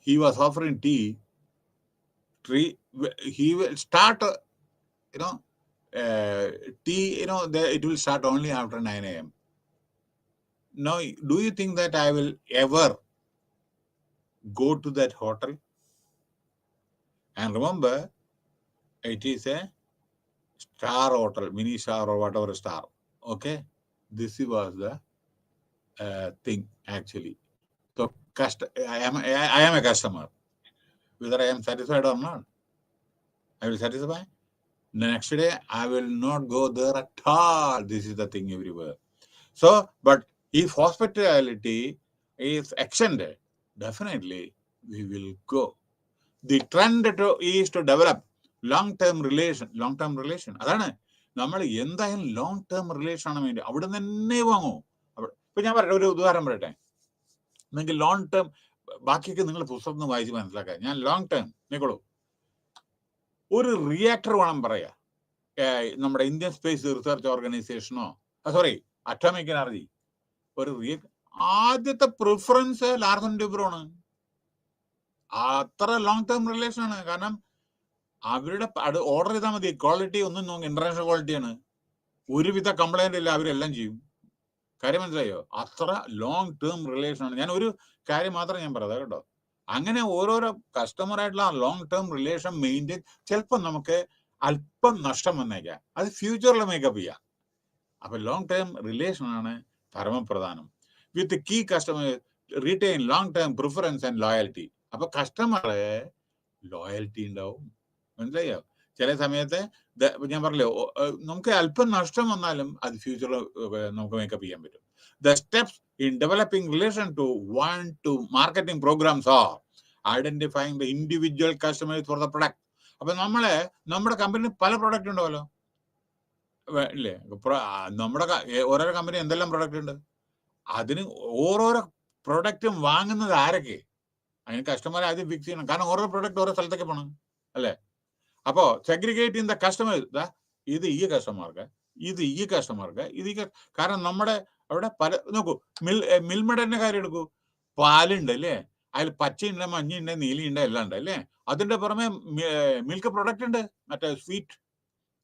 he was offering tea. He will start, tea, it will start only after 9 a.m. Now, do you think that I will ever go to that hotel? And remember, it is a star hotel, mini star or whatever star. Okay, this was the thing actually. So I am a customer. Whether I am satisfied or not, I will satisfy. The next day, I will not go there at all. This is the thing everywhere. So, but if hospitality is extended, definitely we will go. The trend is to develop long-term relation. അതാണ് നമ്മൾ എന്തായാലും long term relation ആണ് വേണ്ടി. അവിടെ തന്നെ വാങ്ങൂ. ഇപ്പൊ ഞാൻ പറയട്ടെ, ഒരു ഉദാഹരണം പറയട്ടെ. നിങ്ങൾക്ക് ലോങ് ടേം, ബാക്കിയൊക്കെ നിങ്ങൾ പുസ്തകം വായിച്ച് മനസ്സിലാക്കാം. ഞാൻ ലോങ് ടേം നിങ്ങളോ ഒരു റിയാക്ടർ വേണം പറയാ. നമ്മുടെ ഇന്ത്യൻ സ്പേസ് റിസർച്ച് ഓർഗനൈസേഷനോ, അറ്റോമിക് എനർജി, ഒരു ആദ്യത്തെ പ്രിഫറൻസ് ലാർസൻ ട്യൂബ്രോണ്. അത്ര ലോങ് ടേം റിലേഷൻ ആണ്. കാരണം അവരുടെ ഓർഡർ ചെയ്താൽ മതി, ക്വാളിറ്റി ഒന്നും നോക്കി, ഇന്റർനാഷണൽ ക്വാളിറ്റിയാണ്, ഒരുവിധ കംപ്ലൈന്റ് ഇല്ല, അവരെല്ലാം ചെയ്യും. കാര്യം മനസ്സിലായോ? അത്ര ലോങ് ടേം റിലേഷൻ ആണ്. ഞാൻ ഒരു കാര്യം മാത്രം ഞാൻ പറയാം കേട്ടോ. അങ്ങനെ ഓരോരോ കസ്റ്റമറായിട്ടുള്ള ലോങ് ടേം റിലേഷൻ മെയിൻറ്റെയിൻ. ചിലപ്പോൾ നമുക്ക് അല്പം നഷ്ടം വന്നേക്കാം, അത് ഫ്യൂച്ചറിൽ മേക്കപ്പ് ചെയ്യാം. അപ്പൊ ലോങ് ടേം റിലേഷൻ ആണ് പരമപ്രധാനം. With key customer retain long term preference and loyalty. അപ്പൊ കസ്റ്റമറെ ലോയൽറ്റി ഉണ്ടാവും. മനസ്സിലായോ? ചില സമയത്ത് ഞാൻ പറഞ്ഞല്ലോ, നമുക്ക് അല്പം നഷ്ടം വന്നാലും അത് ഫ്യൂച്ചറിൽ നമുക്ക് മേക്കപ്പ് ചെയ്യാൻ പറ്റും. The steps in developing relation to one to marketing programs are identifying the individual customers for the product. അപ്പൊ നമ്മുടെ കമ്പനി പല പ്രൊഡക്റ്റ് ഉണ്ടാവല്ലോ, ഇല്ലേ? നമ്മുടെ ഓരോരോ കമ്പനി എന്തെല്ലാം പ്രൊഡക്റ്റ് ഉണ്ട്, അതിന് ഓരോരോ പ്രൊഡക്റ്റും വാങ്ങുന്നത് ആരൊക്കെ, അതിന് കസ്റ്റമറെ ആദ്യം ഫിക്സ് ചെയ്യണം. കാരണം ഓരോ പ്രൊഡക്റ്റ് ഓരോ സ്ഥലത്തേക്ക് പോകണം, അല്ലേ? അപ്പോ സെഗ്രിഗേറ്റ് ഇൻ ദ കസ്റ്റമേഴ്സ്, ഇത് ഈ കസ്റ്റമർക്ക്, ഇത് ഈ കസ്റ്റമർക്ക്, ഇത് കാരണം നമ്മുടെ അവിടെ പല നോക്കൂ. മിൽമയുടെ തന്നെ കാര്യം എടുക്കൂ. പാലുണ്ട് അല്ലേ, അതിൽ പച്ചയുണ്ട്, മഞ്ഞയുണ്ട്, നീലയുണ്ട്, എല്ലാം ഉണ്ട് അല്ലേ. അതിന്റെ പുറമെ മിൽക്ക് പ്രൊഡക്റ്റ് ഉണ്ട്, മറ്റേ സ്വീറ്റ്,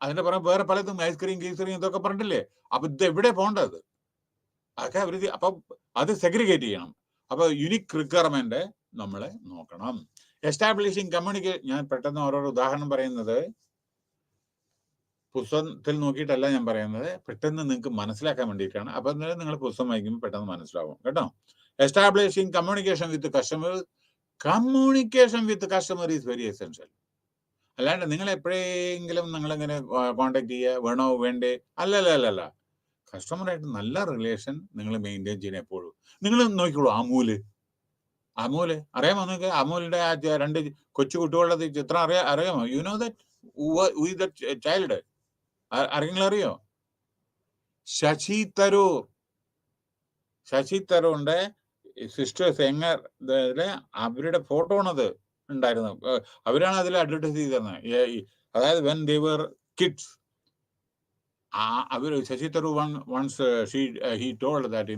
അതിന്റെ പുറമെ വേറെ പലതും, ഐസ്ക്രീം, ഗീസ്ക്രീം, ഇതൊക്കെ പറഞ്ഞിട്ടില്ലേ. അപ്പൊ ഇത് എവിടെ പോകേണ്ടത്? അതൊക്കെ അവര് അപ്പൊ അത് സെഗ്രിഗേറ്റ് ചെയ്യണം. അപ്പൊ യുനിക് റിക്വയർമെന്റ് നമ്മളെ നോക്കണം. Establishing communication. ഞാൻ പെട്ടെന്ന് ഓരോരോ ഉദാഹരണം പറയുന്നത് പുസ്തകത്തിൽ നോക്കിയിട്ടല്ല ഞാൻ പറയുന്നത്, പെട്ടെന്ന് നിങ്ങൾക്ക് മനസ്സിലാക്കാൻ വേണ്ടിയിട്ടാണ്. അപ്പൊ നിങ്ങൾ പുസ്തകം വായിക്കുമ്പോൾ പെട്ടെന്ന് മനസ്സിലാവും കേട്ടോ. Establishing communication with customer. Communication with customer is very essential. അല്ലാണ്ട് നിങ്ങൾ എപ്പോഴെങ്കിലും നിങ്ങളിങ്ങനെ കോണ്ടാക്ട് ചെയ്യുക, വേണോ വേണ്ടേ, അല്ലല്ല. കസ്റ്റമറായിട്ട് നല്ല റിലേഷൻ നിങ്ങൾ മെയിൻറ്റെയിൻ ചെയ്യണം എപ്പോഴും. നിങ്ങൾ നോക്കിക്കോളൂ, അമൂല് അറിയാമോ നിങ്ങൾക്ക്? അമൂലിന്റെ ആ 2 കൊച്ചു കുട്ടികളുടെ ചിത്രം അറിയാമോ? You know that child? ആരെങ്കിലും അറിയോ? ശശി തരൂറിന്റെ സിസ്റ്റേഴ്സ് അവരുടെ ഫോട്ടോ ആണത്. ഉണ്ടായിരുന്നു. അവരാണ് അതിൽ അഡ്വർടൈസ് ചെയ്തിരുന്നത്. അതായത് വെൻ ദേ വർ കിഡ്സ്, അവർ Shashi Tharoor once he told that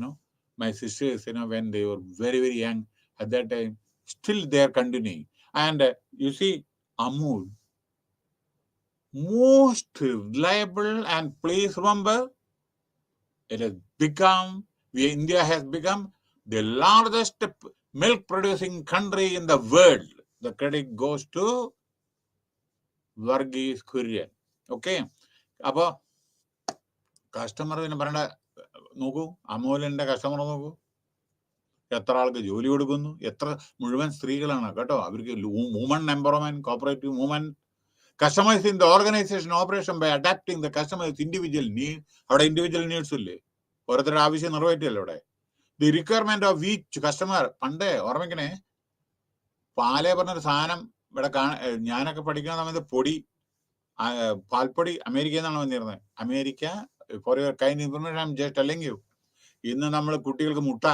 my sisters when they were very very young at that time, still they are continuing. And you see, Amul, most reliable, and please remember, it has become, India has become the largest milk producing country in the world. The credit goes to Varghese Kurian. Okay, അപ്പൊ customer പിന്നെ പറയണ്ട. നോക്കൂ, അമൂലിന്റെ customer നോക്കൂ, എത്ര ആൾക്ക് ജോലി കൊടുക്കുന്നു, എത്ര മുഴുവൻ സ്ത്രീകളാണ് കേട്ടോ. അവർക്ക് woman empowerment, cooperative woman, customising the organisation operation by adapting the customers individual need. അവിടെ ഇൻഡിവിജ്വൽ നീഡ്സ് ഇല്ലേ, ഓരോരുത്തരുടെ ആവശ്യം നിറവേറ്റിയല്ലോ അവിടെ. The requirement of each customer. പണ്ടേ ഓർമ്മിക്കണേ, പാലേ പറഞ്ഞൊരു സാധനം ഇവിടെ ഞാനൊക്കെ പഠിക്കുന്ന സമയത്ത് പൊടി, പാൽപ്പൊടി അമേരിക്കയിൽ നിന്നാണ് വന്നിരുന്നത്. America, for your kind information I am just telling you. ഇന്ന് നമ്മൾ കുട്ടികൾക്ക് മുട്ട,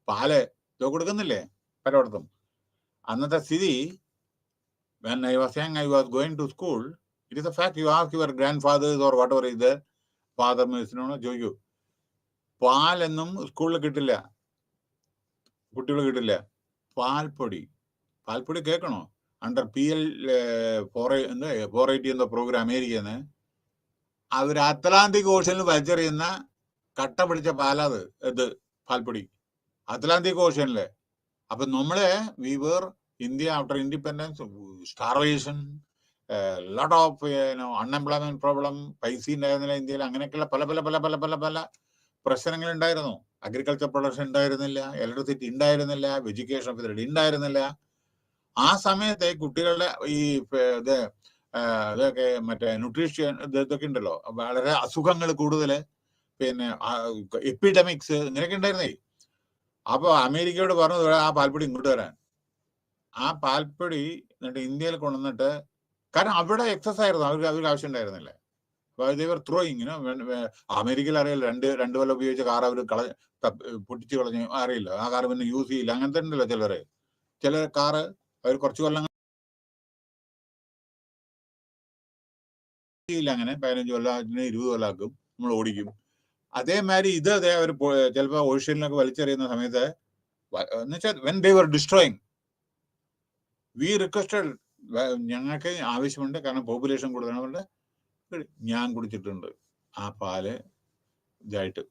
പാല് ഇതൊക്കെ കൊടുക്കുന്നില്ലേ പലയിടത്തും. അന്നത്തെ സ്ഥിതി, when I was young, I was going to school, it is a fact, you ask your grandfathers or whatever is there, father ചോദിക്കൂ, പാലൊന്നും സ്കൂളിൽ കിട്ടില്ല, കുട്ടികൾ കിട്ടില്ല. പാൽപ്പൊടി കേൾക്കണോ? അണ്ടർ PL 480 എന്ന പ്രോഗ്രാം അമേരിക്കയിൽ നിന്ന് അവർ അറ്റ്ലാന്റിക് ഓഷ്യനിൽ വലിച്ചെറിയുന്ന കട്ട പിടിച്ച പാലത്, ഇത് പാൽപ്പൊടി, അറ്റ്ലാന്റിക് ഓഷ്യനില്. അപ്പൊ നമ്മള് we were India after independence, starvation, lot of unemployment problem, പൈസ ഉണ്ടായിരുന്നില്ല ഇന്ത്യയിൽ. അങ്ങനെയൊക്കെയുള്ള പല പല പല പല പല പല പ്രശ്നങ്ങൾ ഉണ്ടായിരുന്നു. അഗ്രികൾച്ചർ പ്രൊഡക്ഷൻ ഉണ്ടായിരുന്നില്ല, ഇലക്ട്രിസിറ്റി ഉണ്ടായിരുന്നില്ല, എഡ്യൂക്കേഷൻ ഫെസിലിറ്റി ഉണ്ടായിരുന്നില്ല. ആ സമയത്തെ കുട്ടികളുടെ ഈ ഇതൊക്കെ മറ്റേ ന്യൂട്രീഷൻ ഇതൊക്കെ ഉണ്ടല്ലോ, വളരെ അസുഖങ്ങൾ കൂടുതല്, പിന്നെ എപ്പിഡമിക്സ് ഇങ്ങനെയൊക്കെ ഉണ്ടായിരുന്നേ. അപ്പൊ അമേരിക്കയോട് പറഞ്ഞു ആ പാൽപ്പൊടി ഇങ്ങോട്ട് വരാൻ. ആ പാൽപ്പൊടി എന്നിട്ട് ഇന്ത്യയിൽ കൊണ്ടുവന്നിട്ട്, കാരണം അവിടെ എക്സസ് ആയിരുന്നു, അവർക്ക് ആവശ്യം ഉണ്ടായിരുന്നില്ല. അപ്പൊ ത്രോയിങ് അമേരിക്കയിൽ അറിയില്ല, രണ്ട് കൊല്ലം ഉപയോഗിച്ച കാർ അവർ പൊട്ടിച്ചു കളഞ്ഞു, അറിയില്ല, ആ കാർ പിന്നെ യൂസ് ചെയ്യില്ല. അങ്ങനത്തെ ഉണ്ടല്ലോ ചില കാറ് അവർ കുറച്ച് കൊല്ലം ചെയ്യില്ല, അങ്ങനെ 15 കൊല്ലത്തിന് 20 കൊല്ലാക്കും നമ്മൾ ഓടിക്കും. അതേമാതിരി അതേ അവർ ചിലപ്പോൾ ഓഷ്യനിലൊക്കെ വലിച്ചെറിയുന്ന സമയത്ത് എന്നുവെച്ചാൽ when they were destroying, we requested, ഞങ്ങൾക്ക് ആവശ്യമുണ്ട്, കാരണം പോപ്പുലേഷൻ കൂടുതലാണ്. ഞാൻ കുടിച്ചിട്ടുണ്ട് ആ പാല് ഇതായിട്ട്,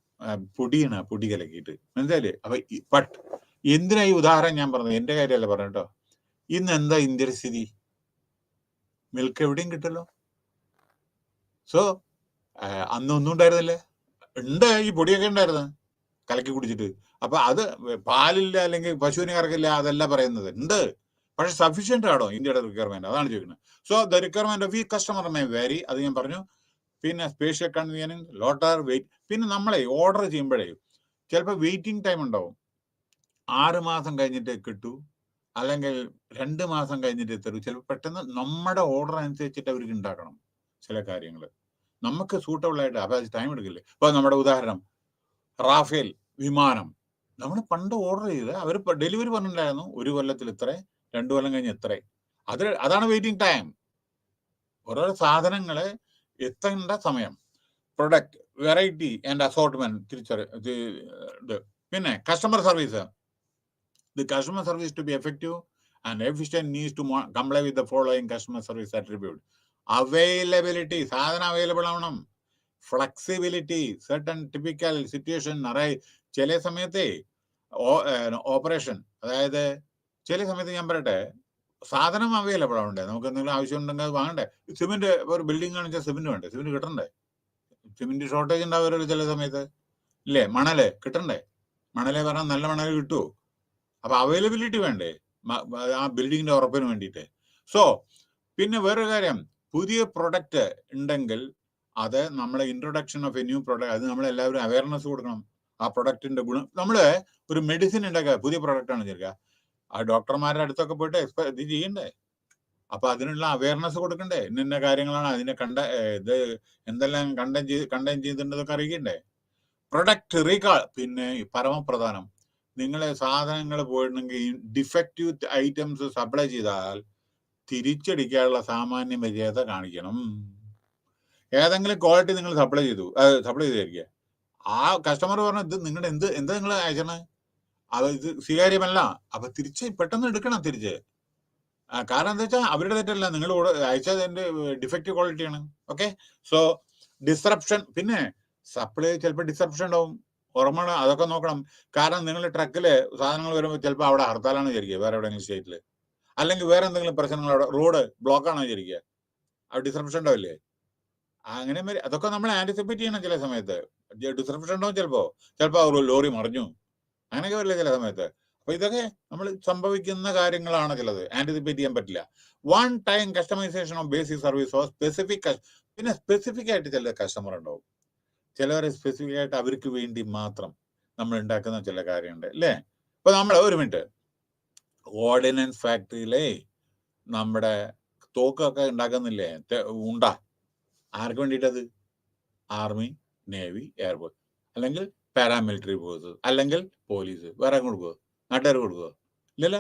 പൊടി കലക്കിയിട്ട്, മനസ്സിലായില്ലേ? അപ്പൊ ബട്ട് എന്തിനാ ഈ ഉദാഹരണം ഞാൻ പറഞ്ഞത്? എന്റെ കാര്യമല്ല പറഞ്ഞോ. ഇന്ന് എന്താ ഇന്ത്യയുടെ സ്ഥിതി? മിൽക്ക് എവിടെയും കിട്ടല്ലോ. സോ അന്നൊന്നും ഉണ്ടായിരുന്നില്ലേ? ഉണ്ട്, ഈ പൊടിയൊക്കെ ഉണ്ടായിരുന്നു കലക്കി കുടിച്ചിട്ട്. അപ്പൊ അത് പാലില്ല, അല്ലെങ്കിൽ പശുവിനെ കറക്കില്ല, അതല്ല പറയുന്നത്, ഉണ്ട്. പക്ഷെ സഫീഷ്യന്റ് ആണോ ഇന്ത്യയുടെ റിക്വയർമെന്റ്? അതാണ് ചോദിക്കുന്നത്. സോ ദ റിക്വയർമെന്റ് ഓഫ് ഈ കസ്റ്റമർ മേ വേരി, അത് ഞാൻ പറഞ്ഞു. പിന്നെ സ്പേഷ്യൽ കൺവീനിയൻസ്, ലോട്ടർ വെയിറ്റ്. പിന്നെ നമ്മളെ ഓർഡർ ചെയ്യുമ്പോഴേ ചിലപ്പോൾ വെയിറ്റിംഗ് ടൈം ഉണ്ടാവും. 6 മാസം കഴിഞ്ഞിട്ട് കിട്ടൂ, അല്ലെങ്കിൽ 2 മാസം കഴിഞ്ഞിട്ട് തരൂ. ചിലപ്പോൾ പെട്ടെന്ന് നമ്മുടെ ഓർഡർ അനുസരിച്ചിട്ട് അവർക്ക് ഉണ്ടാക്കണം ചില കാര്യങ്ങൾ, നമുക്ക് സൂട്ടബിൾ ആയിട്ട്. അപ്പൊ അത് ടൈം എടുക്കില്ലേ? ഇപ്പൊ നമ്മുടെ ഉദാഹരണം റാഫേൽ വിമാനം, നമ്മൾ പണ്ട് ഓർഡർ ചെയ്ത് അവർ ഡെലിവറി പറഞ്ഞിട്ടുണ്ടായിരുന്നു, 1 കൊല്ലത്തിൽ ഇത്ര, 2 കൊല്ലം കഴിഞ്ഞ് ഇത്ര. അതാണ് വെയിറ്റിംഗ് ടൈം. ഓരോ സാധനങ്ങള് എത്തേണ്ട സമയം, പ്രൊഡക്റ്റ് വെറൈറ്റി ആൻഡ് അസോർട്ട്മെന്റ് പിന്നെ customer service. The customer service to be effective and efficient needs to comply with the following customer service attribute. Availability, സാധനം അവൈലബിൾ ആവണം. ഫ്ലെക്സിബിലിറ്റി, certain typical situation ചില സമയത്തെ operation, അതായത് ചില സമയത്ത് ഞാൻ പറയട്ടെ, സാധനം അവൈലബിൾ ആവണ്ടേ, നമുക്ക് എന്തെങ്കിലും ആവശ്യം ഉണ്ടെങ്കിൽ അത് വാങ്ങണ്ടേ. സിമെന്റ്, ഒരു ബിൽഡിംഗ് കാണിച്ചാൽ സിമെന്റ് വേണ്ടേ, സിമെന്റ് കിട്ടണ്ടേ? സിമെന്റ് ഷോർട്ടേജ് ഉണ്ടാവുമല്ലോ ചില സമയത്ത്, ഇല്ലേ? മണല് കിട്ടണ്ടേ? മണലെ പറഞ്ഞാൽ നല്ല മണൽ കിട്ടുമോ? അപ്പൊ അവൈലബിലിറ്റി വേണ്ടേ ആ ബിൽഡിങ്ങിന്റെ ഉറപ്പിന് വേണ്ടിയിട്ട്. സോ പിന്നെ വേറൊരു കാര്യം, പുതിയ പ്രൊഡക്റ്റ് ഉണ്ടെങ്കിൽ അത് നമ്മളെ introduction of A new product, അത് നമ്മളെല്ലാവരും അവയർനെസ് കൊടുക്കണം. ആ പ്രൊഡക്റ്റിന്റെ ഗുണം, നമ്മള് ഒരു മെഡിസിൻ ഉണ്ടാക്കുക, പുതിയ പ്രൊഡക്റ്റ് ആണ് ചേർക്കുക, ആ ഡോക്ടർമാരുടെ അടുത്തൊക്കെ പോയിട്ട് ഇത് ചെയ്യണ്ടേ? അപ്പൊ അതിനുള്ള അവയർനെസ് കൊടുക്കണ്ടേ? ഇന്ന കാര്യങ്ങളാണ് അതിനെ ഇത് എന്തെല്ലാം കണ്ടെയ്ൻ ചെയ്തിട്ടുണ്ടെന്നൊക്കെ അറിയിക്കണ്ടേ? പ്രൊഡക്റ്റ് റീകാൾ, പിന്നെ പരമപ്രധാനം, നിങ്ങളെ സാധനങ്ങൾ പോയിട്ടുണ്ടെങ്കിൽ ഡിഫക്റ്റീവ് ഐറ്റംസ് സപ്ലൈ ചെയ്താൽ തിരിച്ചടിക്കാനുള്ള സാമാന്യ മര്യാദ കാണിക്കണം. ഏതെങ്കിലും ക്വാളിറ്റി നിങ്ങൾ സപ്ലൈ ചെയ്തിരിക്കുക, ആ കസ്റ്റമർ പറഞ്ഞ ഇത് നിങ്ങളുടെ എന്താ നിങ്ങൾ അയച്ചത്, അത് ഇത് സ്വീകാര്യമല്ല, അപ്പൊ തിരിച്ച് പെട്ടെന്ന് എടുക്കണം തിരിച്ച്. കാരണം എന്താ വെച്ചാൽ അവരുടെ തെറ്റല്ല, നിങ്ങൾ അയച്ചതിന്റെ ഡിഫക്റ്റീവ് ക്വാളിറ്റിയാണ്. ഓക്കെ, സോ ഡിസ്റപ്ഷൻ, പിന്നെ സപ്ലൈ ചിലപ്പോൾ ഡിസ്റപ്ഷൻ ഉണ്ടാവും, ഓർമ്മ, അതൊക്കെ നോക്കണം. കാരണം നിങ്ങളുടെ ട്രക്കില് സാധനങ്ങൾ വരുമ്പോൾ ചിലപ്പോൾ അവിടെ ഹർത്താലാണ് വിചാരിക്കുക, വേറെ എവിടെയെങ്കിലും സ്റ്റേറ്റിൽ, അല്ലെങ്കിൽ വേറെ എന്തെങ്കിലും പ്രശ്നങ്ങൾ, അവിടെ റോഡ് ബ്ലോക്കാണ് വിചാരിക്കുക, അവിടെ ഡിസ്റപ്ഷൻ ഉണ്ടാവില്ലേ. അങ്ങനെ അതൊക്കെ നമ്മൾ ആന്റിസിപ്പേറ്റ് ചെയ്യണം. ചില സമയത്ത് ഡിസ്റപ്ഷൻ ഉണ്ടാവും, ചിലപ്പോൾ ലോറി മറിഞ്ഞു, അങ്ങനെയൊക്കെ വരില്ല ചില സമയത്ത്. അപ്പൊ ഇതൊക്കെ നമ്മൾ സംഭവിക്കുന്ന കാര്യങ്ങളാണ്, ചിലത് ആന്റിസിപ്പേറ്റ് ചെയ്യാൻ പറ്റില്ല. One time customisation of basic service, specific, പിന്നെ സ്പെസിഫിക് ആയിട്ട് ചില കസ്റ്റമർ ഉണ്ടാവും, ചിലവരെ സ്പെസിഫിക് ആയിട്ട് അവർക്ക് വേണ്ടി മാത്രം നമ്മൾ ഉണ്ടാക്കുന്ന ചില കാര്യമുണ്ട് അല്ലേ. ഇപ്പൊ നമ്മൾ ഒരു മിനിറ്റ്, ഓർഡിനൻസ് ഫാക്ടറിയിലെ നമ്മുടെ തോക്കൊക്കെ ഉണ്ടാക്കുന്നില്ലേ, ഉണ്ടാ, ആർക്ക് വേണ്ടിയിട്ടത്? ആർമി, നേവി, എയർഫോഴ്സ്, അല്ലെങ്കിൽ പാരാമിലിറ്ററി ഫോഴ്സ്, അല്ലെങ്കിൽ പോലീസ്. വേറെ കൊടുക്കുമോ? നാട്ടുകാർ കൊടുക്കുമോ? ഇല്ലല്ലോ.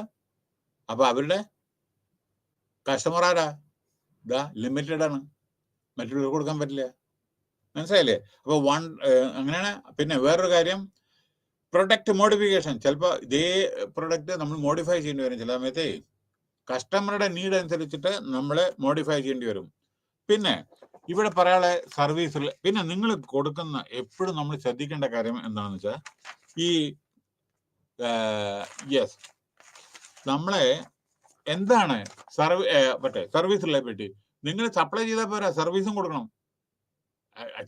അപ്പൊ അവരുടെ കസ്റ്റമർ ആരാ? ഇതാ ലിമിറ്റഡ് ആണ്, മറ്റുള്ളവർക്ക് കൊടുക്കാൻ പറ്റില്ല. മനസ്സിലായില്ലേ? അപ്പൊ അങ്ങനെയാണ്. പിന്നെ വേറൊരു കാര്യം, പ്രൊഡക്റ്റ് മോഡിഫിക്കേഷൻ. ചിലപ്പോൾ ഇതേ പ്രൊഡക്റ്റ് നമ്മൾ മോഡിഫൈ ചെയ്യേണ്ടി വരും ചില സമയത്ത്, കസ്റ്റമറുടെ നീഡ് അനുസരിച്ചിട്ട് നമ്മൾ മോഡിഫൈ ചെയ്യേണ്ടി വരും. പിന്നെ ഇവിടെ പറയാനുള്ള സർവീസിൽ, പിന്നെ നിങ്ങൾ കൊടുക്കുന്ന, എപ്പോഴും നമ്മൾ ശ്രദ്ധിക്കേണ്ട കാര്യം എന്താണെന്ന് വെച്ചാൽ, ഈ നമ്മളെ എന്താണ് സർവീസ് റിലേബിലിറ്റി. നിങ്ങൾ സപ്ലൈ ചെയ്താൽ പോരാ, സർവീസും കൊടുക്കണം.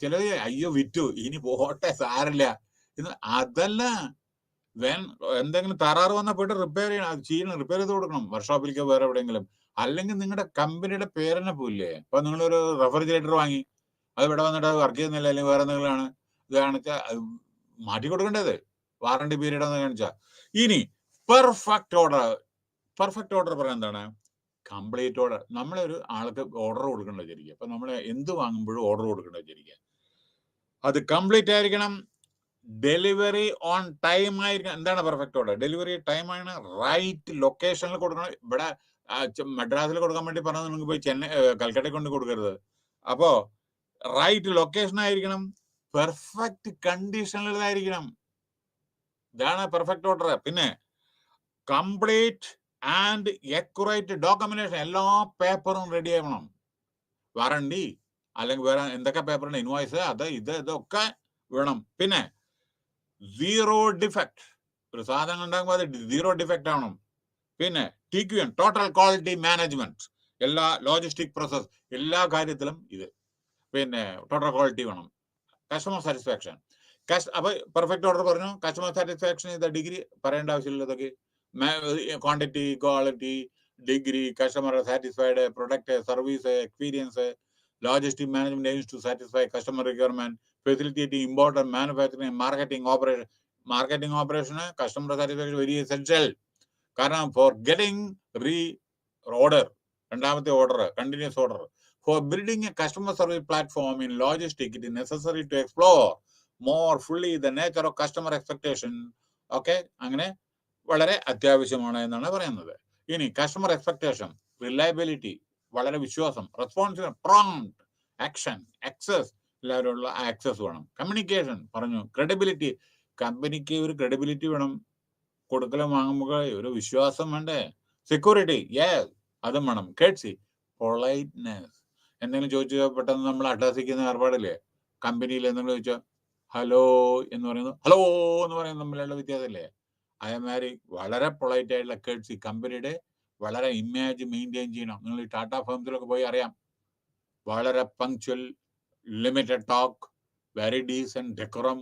ചിലത് അയ്യോ വിറ്റു ഇനി പോട്ടെ സാരില്ല, അതല്ല. എന്തെങ്കിലും തകരാറ് വന്നാൽ പോയിട്ട് റിപ്പയർ ചെയ്ത് കൊടുക്കണം, വർക്ക്ഷോപ്പിലേക്ക് വേറെ എവിടെയെങ്കിലും. അല്ലെങ്കിൽ നിങ്ങളുടെ കമ്പനിയുടെ പേരെന്നെ പോയില്ലേ. ഇപ്പൊ നിങ്ങളൊരു റെഫ്രിജറേറ്റർ വാങ്ങി, അത് ഇവിടെ വന്നിട്ട് വർക്ക് ചെയ്യുന്നില്ല, അല്ലെങ്കിൽ വേറെ എന്തെങ്കിലുമാണ്, ഇത് കാണിച്ചാൽ മാറ്റി കൊടുക്കേണ്ടത്, വാറണ്ടി പീരീഡ് എന്ന് കാണിച്ചാൽ. ഇനി പെർഫെക്റ്റ് ഓർഡർ പറയാൻ എന്താണ്? Complete order. നമ്മളൊരു ആൾക്ക് ഓർഡർ കൊടുക്കേണ്ടത് വിചാരിക്കുക, അപ്പൊ നമ്മൾ എന്ത് വാങ്ങുമ്പോഴും ഓർഡർ കൊടുക്കേണ്ടത് വിചാരിക്കുക, അത് കംപ്ലീറ്റ് ആയിരിക്കണം, ഡെലിവറി ഓൺ ടൈം ആയിരിക്കണം. എന്താണ് പെർഫെക്റ്റ് ഓർഡർ? ഡെലിവറി ടൈം ആണ്, റൈറ്റ് ലൊക്കേഷനിൽ കൊടുക്കണം. ഇവിടെ മദ്രാസിൽ കൊടുക്കാൻ വേണ്ടി പറഞ്ഞാൽ നിങ്ങൾക്ക് പോയി കൽക്കട്ടയിൽ കൊണ്ട് കൊടുക്കരുത്. അപ്പോ റൈറ്റ് ലൊക്കേഷൻ ആയിരിക്കണം, പെർഫെക്റ്റ് കണ്ടീഷനിലായിരിക്കണം. ഇതാണ് പെർഫെക്റ്റ് ഓർഡർ. പിന്നെ കംപ്ലീറ്റ് ആൻഡ് അക്യുറേറ്റ് ഡോക്യുമെന്റേഷൻ. എല്ലാ പേപ്പറും റെഡി ആവണം, വാറണ്ടി അല്ലെങ്കിൽ വേറെ എന്തൊക്കെ പേപ്പറുണ്ട്, ഇൻവോയ്സ്, ഇതൊക്കെ വേണം. പിന്നെ സീറോ ഡിഫക്റ്റ്. ഒരു സാധനം ഉണ്ടാകുമ്പോൾ അത് സീറോ ഡിഫക്റ്റ് ആവണം. പിന്നെ TQM, ടോട്ടൽ ക്വാളിറ്റി മാനേജ്മെന്റ്, എല്ലാ ലോജിസ്റ്റിക് പ്രോസസ്, എല്ലാ കാര്യത്തിലും ഇത്. പിന്നെ ടോട്ടൽ ക്വാളിറ്റി വേണം. Customer satisfaction. അപ്പൊ പെർഫെക്റ്റ് ഓർഡർ പറഞ്ഞു. കസ്റ്റമർ സാറ്റിസ്ഫാക്ഷൻ ഇത് ഡിഗ്രി പറയേണ്ട ആവശ്യമില്ല. ഇതൊക്കെ quantity, quality, degree, customer satisfied, product, service, experience, logistic management aims to satisfy customer requirement, facilitating import and manufacturing, marketing operation, customer satisfaction very essential. കാരണം for getting order, രണ്ടാമത്തെ order, continuous order. For building a customer service platform in logistic, it is necessary to explore more fully the nature of customer expectation. Okay, അങ്ങനെ വളരെ അത്യാവശ്യമാണ് എന്നാണ് പറയുന്നത്. ഇനി customer expectation, reliability, വളരെ വിശ്വാസം, റെസ്പോൺസിബിൾ, പ്രോംപ്റ്റ് ആക്ഷൻ, ആക്സസ്, എല്ലാവരുള്ള access വേണം. കമ്മ്യൂണിക്കേഷൻ പറഞ്ഞു. ക്രെഡിബിലിറ്റി, കമ്പനിക്ക് ഒരു ക്രെഡിബിലിറ്റി വേണം, കൊടുക്കലും വാങ്ങുമ്പോൾ ഒരു വിശ്വാസം വേണ്ടേ. സെക്യൂരിറ്റി, അതും വേണം. കേട്സി, പൊളൈറ്റ്നെസ്. എന്തെങ്കിലും ചോദിച്ചാൽ പെട്ടെന്ന് നമ്മൾ അഡ്രസ്സിക്കുന്ന ഏർപ്പാടില്ലേ, കമ്പനിയിൽ എന്തെങ്കിലും ചോദിച്ചാൽ ഹലോ എന്ന് പറയുന്നത് ഹലോ എന്ന് പറയുന്നത് തമ്മിലുള്ള വ്യത്യാസമല്ലേ. അതേമാതിരി വളരെ പൊളൈറ്റ് ആയിട്ടുള്ള കേട്സി, കമ്പനിയുടെ വളരെ ഇമേജ് മെയിൻറ്റെയിൻ ചെയ്യണം. നിങ്ങൾ ഈ ടാറ്റ ഫേംസിലൊക്കെ പോയി അറിയാം, വളരെ punctual, limited talk, very decent, decorum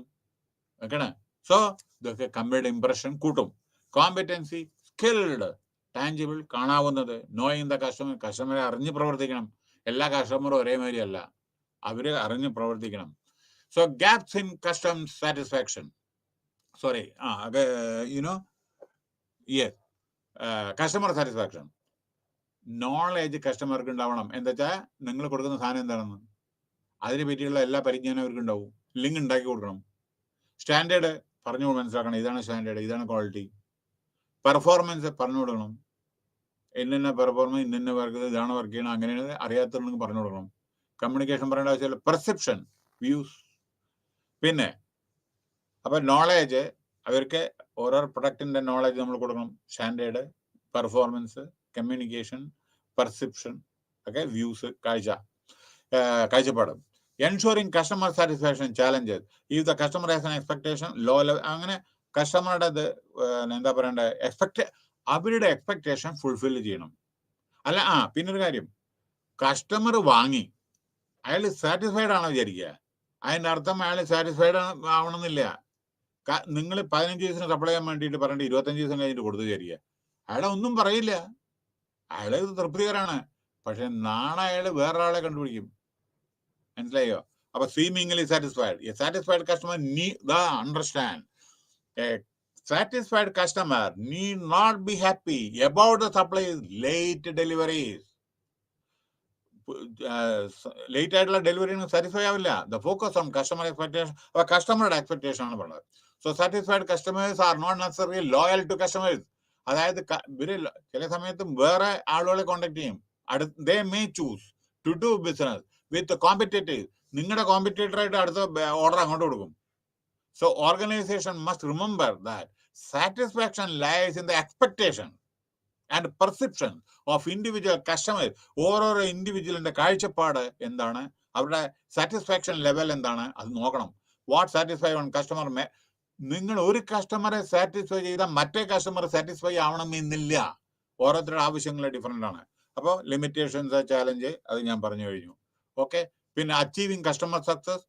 ഒക്കെയാണ്. സോ ഇതൊക്കെ കമ്പനിയുടെ ഇംപ്രഷൻ കൂട്ടും. കോമ്പറ്റൻസി, സ്കിൽഡ്, ടാഞ്ചിബിൾ, കാണാവുന്നത്. നോയിങ് ദ കസ്റ്റമറെ അറിഞ്ഞ് പ്രവർത്തിക്കണം. എല്ലാ കസ്റ്റമറും ഒരേമാതിരി അല്ല, അവര് അറിഞ്ഞ് പ്രവർത്തിക്കണം. So gaps in customer satisfaction, customer satisfaction. Knowledge കസ്റ്റമർക്ക് ഉണ്ടാവണം. എന്താ വെച്ചാൽ നിങ്ങൾ കൊടുക്കുന്ന സാധനം എന്താണെന്ന് അതിനെ പറ്റിയുള്ള എല്ലാ പരിജ്ഞാനം അവർക്ക് ഉണ്ടാവും. ലിങ്ക് ഉണ്ടാക്കി കൊടുക്കണം. സ്റ്റാൻഡേർഡ് പറഞ്ഞു മനസ്സിലാക്കണം, ഇതാണ് സ്റ്റാൻഡേർഡ്, ഇതാണ് ക്വാളിറ്റി. പെർഫോമൻസ് പറഞ്ഞു കൊടുക്കണം. ഇന്ന പെർഫോമൻസ് ഇന്ന വർക്ക് ഇതാണ് വർക്ക് ചെയ്യണം, അങ്ങനെയാണ് അറിയാത്തവർക്ക് പറഞ്ഞു കൊടുക്കണം. കമ്മ്യൂണിക്കേഷൻ പറയേണ്ട ആവശ്യമില്ല. Perception, views. പിന്നെ അപ്പൊ നോളേജ് അവർക്ക് ഓരോ പ്രൊഡക്റ്റിന്റെ നോളേജ് നമ്മൾ കൊടുക്കണം. സ്റ്റാൻഡേർഡ്, പെർഫോമൻസ്, കമ്മ്യൂണിക്കേഷൻ, പെർസെപ്ഷൻ, ഒക്കെ വ്യൂസ്, കാഴ്ചപ്പാട്. Ensuring customer satisfaction challenges. ഈ the customer has an expectation low level. അങ്ങനെ കസ്റ്റമറുടെ എന്താ പറയണ്ടേ, അവരുടെ എക്സ്പെക്ടേഷൻ ഫുൾഫിൽ ചെയ്യണം. അല്ല പിന്നൊരു കാര്യം, കസ്റ്റമർ വാങ്ങി അയാൾ സാറ്റിസ്ഫൈഡ് ആണോ വിചാരിക്കുക. അതിന്റെ അർത്ഥം അയാൾ സാറ്റിസ്ഫൈഡ് ആവണമെന്നില്ല. നിങ്ങൾ 15 ദിവസത്തിന് സപ്ലൈ ചെയ്യാൻ വേണ്ടിയിട്ട് പറഞ്ഞിട്ട് 25 ദിവസം കഴിഞ്ഞിട്ട് കൊടുത്തു വിചാരിക്കുക. അയാളെ ഒന്നും പറയില്ല, അയാള് തൃപ്തികരാണ്. പക്ഷെ നാളെ അയാൾ വേറൊരാളെ കണ്ടുപിടിക്കും. മനസ്സിലായോ? അപ്പൊ seemingly satisfied. A satisfied customer understand. A satisfied customer need not be happy about the supplies late deliveries. Late ആയിട്ടുള്ള ഡെലിവറി സാറ്റിസ്ഫൈ ആവില്ല. The focus on customer expectation. അപ്പൊ കസ്റ്റമറുടെ എക്സ്പെക്ടേഷൻ ആണ് പറഞ്ഞത്. So satisfied customers are not necessary loyal to customers. അതായത് ഇവര് ചില സമയത്ത് വേറെ ആളുകളെ കോണ്ടാക്ട് ചെയ്യും. They may choose to do business with competitive. നിങ്ങളുടെ കോമ്പറ്റേറ്റർ ആയിട്ട് അടുത്ത ഓർഡർ അങ്ങോട്ട് കൊടുക്കും. So organisation must remember that satisfaction lies in the expectation and perception of individual customers. ഓരോരോ ഇൻഡിവിജ്വലിന്റെ കാഴ്ചപ്പാട് എന്താണ്, അവരുടെ സാറ്റിസ്ഫാക്ഷൻ ലെവൽ എന്താണ്, അത് നോക്കണം. What satisfy on customer. നിങ്ങൾ ഒരു കസ്റ്റമറെ സാറ്റിസ്ഫൈ ചെയ്താൽ മറ്റേ കസ്റ്റമർ സാറ്റിസ്ഫൈ ആവണമെന്നില്ല. ഓരോരുത്തരുടെ ആവശ്യങ്ങൾ ഡിഫറെന്റ് ആണ്. അപ്പോൾ ലിമിറ്റേഷൻസ്, ചാലഞ്ച്, അത് ഞാൻ പറഞ്ഞു കഴിഞ്ഞു. ഓക്കെ. പിന്നെ അച്ചീവിങ് കസ്റ്റമർ സക്സസ്.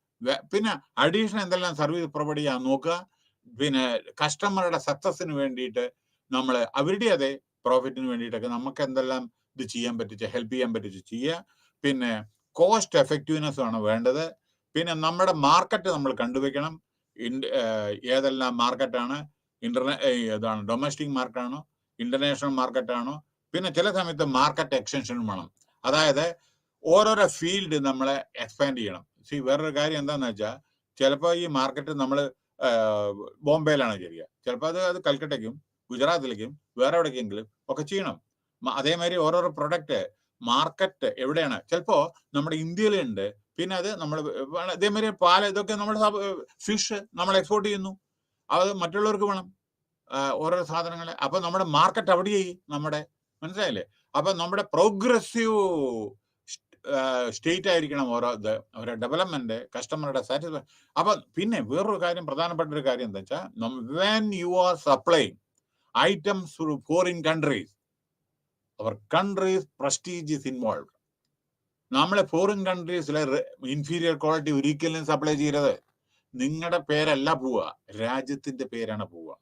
പിന്നെ അഡീഷണൽ എന്തെല്ലാം സർവീസ് പ്രൊവൈഡ് ചെയ്യാൻ നോക്കുക. പിന്നെ കസ്റ്റമറുടെ സക്സസിന് വേണ്ടിയിട്ട് നമ്മൾ അവരുടെ അതേ പ്രോഫിറ്റിന് വേണ്ടിയിട്ടൊക്കെ നമുക്ക് എന്തെല്ലാം ഇത് ചെയ്യാൻ പറ്റിച്ച് ഹെൽപ്പ് ചെയ്യാൻ പറ്റിച്ച് ചെയ്യുക. പിന്നെ കോസ്റ്റ് എഫക്റ്റീവ്നെസ് ആണ് വേണ്ടത്. പിന്നെ നമ്മുടെ മാർക്കറ്റ് നമ്മൾ കണ്ടുവെക്കണം. ഏതെല്ലാം മാർക്കറ്റാണ്, ഏതാണ് ഡൊമസ്റ്റിക് മാർക്കറ്റാണോ ഇന്റർനാഷണൽ മാർക്കറ്റാണോ. പിന്നെ ചില സമയത്ത് മാർക്കറ്റ് എക്സ്റ്റൻഷനും വേണം. അതായത് ഓരോരോ ഫീൽഡ് നമ്മളെ എക്സ്പാൻഡ് ചെയ്യണം. വേറൊരു കാര്യം എന്താണെന്ന് വെച്ചാൽ, ചിലപ്പോൾ ഈ മാർക്കറ്റ് നമ്മൾ ബോംബെയിലാണ് ചെയ്യുക, ചിലപ്പോൾ അത് കൽക്കട്ടയ്ക്കും ഗുജറാത്തിലേക്കും വേറെ എവിടേക്കെങ്കിലും ഒക്കെ ചെയ്യണം. അതേമാതിരി ഓരോരോ പ്രൊഡക്റ്റ് മാർക്കറ്റ് എവിടെയാണ്, ചിലപ്പോൾ നമ്മുടെ ഇന്ത്യയിലുണ്ട്. പിന്നെ അത് നമ്മൾ അതേമാതിരി പാല്, ഇതൊക്കെ നമ്മൾ ഫിഷ് നമ്മൾ എക്സ്പോർട്ട് ചെയ്യുന്നു, അത് മറ്റുള്ളവർക്ക് വേണം ഓരോ സാധനങ്ങൾ. അപ്പൊ നമ്മുടെ മാർക്കറ്റ് അവിടെ നമ്മുടെ, മനസ്സിലായില്ലേ? അപ്പൊ നമ്മുടെ പ്രോഗ്രസീവ് സ്റ്റേറ്റ് ആയിരിക്കണം ഓരോ ഡെവലപ്മെന്റ്, കസ്റ്റമറുടെ സാറ്റിസ്ഫാക്ഷൻ. അപ്പൊ പിന്നെ വേറൊരു കാര്യം, പ്രധാനപ്പെട്ട ഒരു കാര്യം എന്താ വെച്ചാൽ, when you are supplying items through foreign countries, our country's prestige is involved. നമ്മളെ ഫോറിൻ കൺട്രീസിലെ ഇൻഫീരിയർ ക്വാളിറ്റി ഒരിക്കലും സപ്ലൈ ചെയ്യരുത്. നിങ്ങളുടെ പേരല്ല പോവുക, രാജ്യത്തിന്റെ പേരാണ് പോവുക.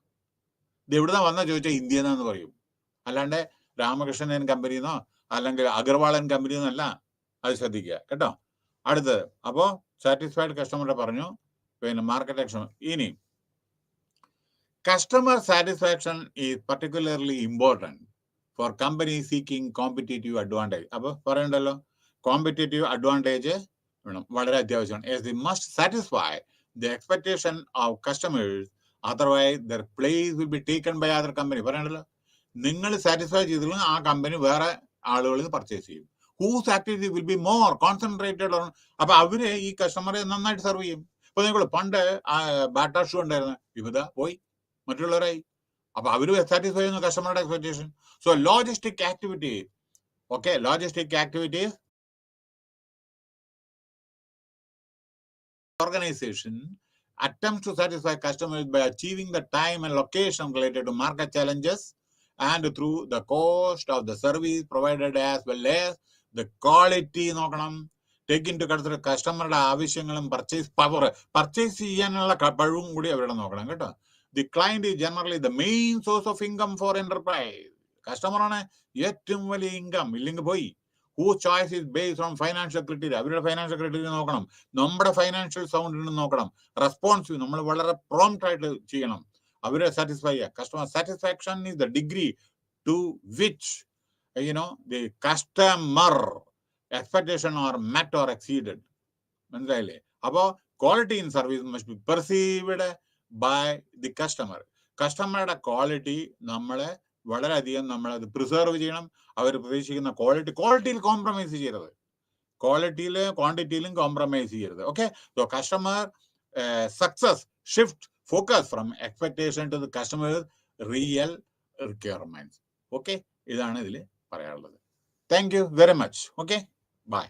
ഇത് എവിടുന്ന വന്ന ചോദിച്ചാൽ ഇന്ത്യന്നാന്ന് പറയും. അല്ലാണ്ട് രാമകൃഷ്ണൻ കമ്പനിന്നോ അല്ലെങ്കിൽ അഗർവാളൻ കമ്പനിന്നല്ല. അത് ശ്രദ്ധിക്കുക കേട്ടോ. അടുത്തത്, അപ്പോ സാറ്റിസ്ഫൈഡ് കസ്റ്റമറുടെ പറഞ്ഞു. പിന്നെ മാർക്കറ്റ് എക്ഷൻ. ഇനി customer satisfaction is particularly important for companies seeking competitive advantage. അപ്പോൾ പറയണ്ടല്ലോ, കോമ്പറ്റേറ്റീവ് അഡ്വാൻറ്റേജ് വേണം, വളരെ അത്യാവശ്യമാണ്. As they must satisfy the expectation of customers, otherwise their place will be taken by other company. പറയണ്ടല്ലോ, നിങ്ങൾ സാറ്റിസ്ഫൈ ചെയ്തില്ലെങ്കിൽ ആ കമ്പനി വേറെ ആളുകൾ പർച്ചേസ് ചെയ്യും. Whose activity will be more concentrated on. അപ്പൊ അവര് ഈ കസ്റ്റമറെ നന്നായിട്ട് സെർവ് ചെയ്യും. ഇപ്പൊ നിങ്ങൾ പണ്ട് ബാറ്റാ ഷൂ ഉണ്ടായിരുന്നു, വിവിധ പോയി മറ്റുള്ളവരായി. അപ്പൊ അവര് സാറ്റിസ്ഫൈ ചെയ്യുന്ന കസ്റ്റമറുടെ expectation. So logistic activity, okay, logistic activities organization attempts to satisfy customers by achieving the time and location related to market challenges and through the cost of the service provided as well as the quality. നോക്കണം, take in to consider കസ്റ്റമറുടെ ആവശ്യങ്ങളും purchase ചെയ്യാനുള്ള കഴിവും കൂടി അവരുടെ നോക്കണം കേട്ടോ. The client is generally the main source of income for enterprise. കസ്റ്റമറാണ് ഏറ്റവും വലിയ ഇൻകം, ഇല്ലെങ്കിൽ പോയി. Whose choice is based on financial criteria. അവരുടെ ഫൈനാൻഷ്യൽ ക്രൈറ്റീരിയ നോക്കണം, നമ്മുടെ ഫൈനാൻഷ്യൽ സൗണ്ടിന് നോക്കണം. റെസ്പോൺസീവ്, നമ്മൾ വളരെ പ്രോംപ്റ്റ് ആയിട്ട് ചെയ്യണം. അവരെ സാറ്റിസ്ഫൈ ചെയ്യുക. Customer satisfaction is the degree to which the customer expectation are met or exceeded. മനസ്സിലായില്ലേ? അപ്പോ quality in service must be perceived by the customer. കസ്റ്റമറുടെ ക്വാളിറ്റി നമ്മളെ വളരെയധികം നമ്മളത് പ്രിസർവ് ചെയ്യണം. അവർ പ്രതീക്ഷിക്കുന്ന ക്വാളിറ്റിയിൽ കോംപ്രമൈസ് ചെയ്യരുത്, ക്വാളിറ്റിയിലും ക്വാണ്ടിറ്റിയിലും കോംപ്രമൈസ് ചെയ്യരുത്. Okay, so customer success shift focus from expectation to the customer real requirements. Okay, ഇതാണ് ഇതിൽ പറയാനുള്ളത്. Thank you very much. Okay, by.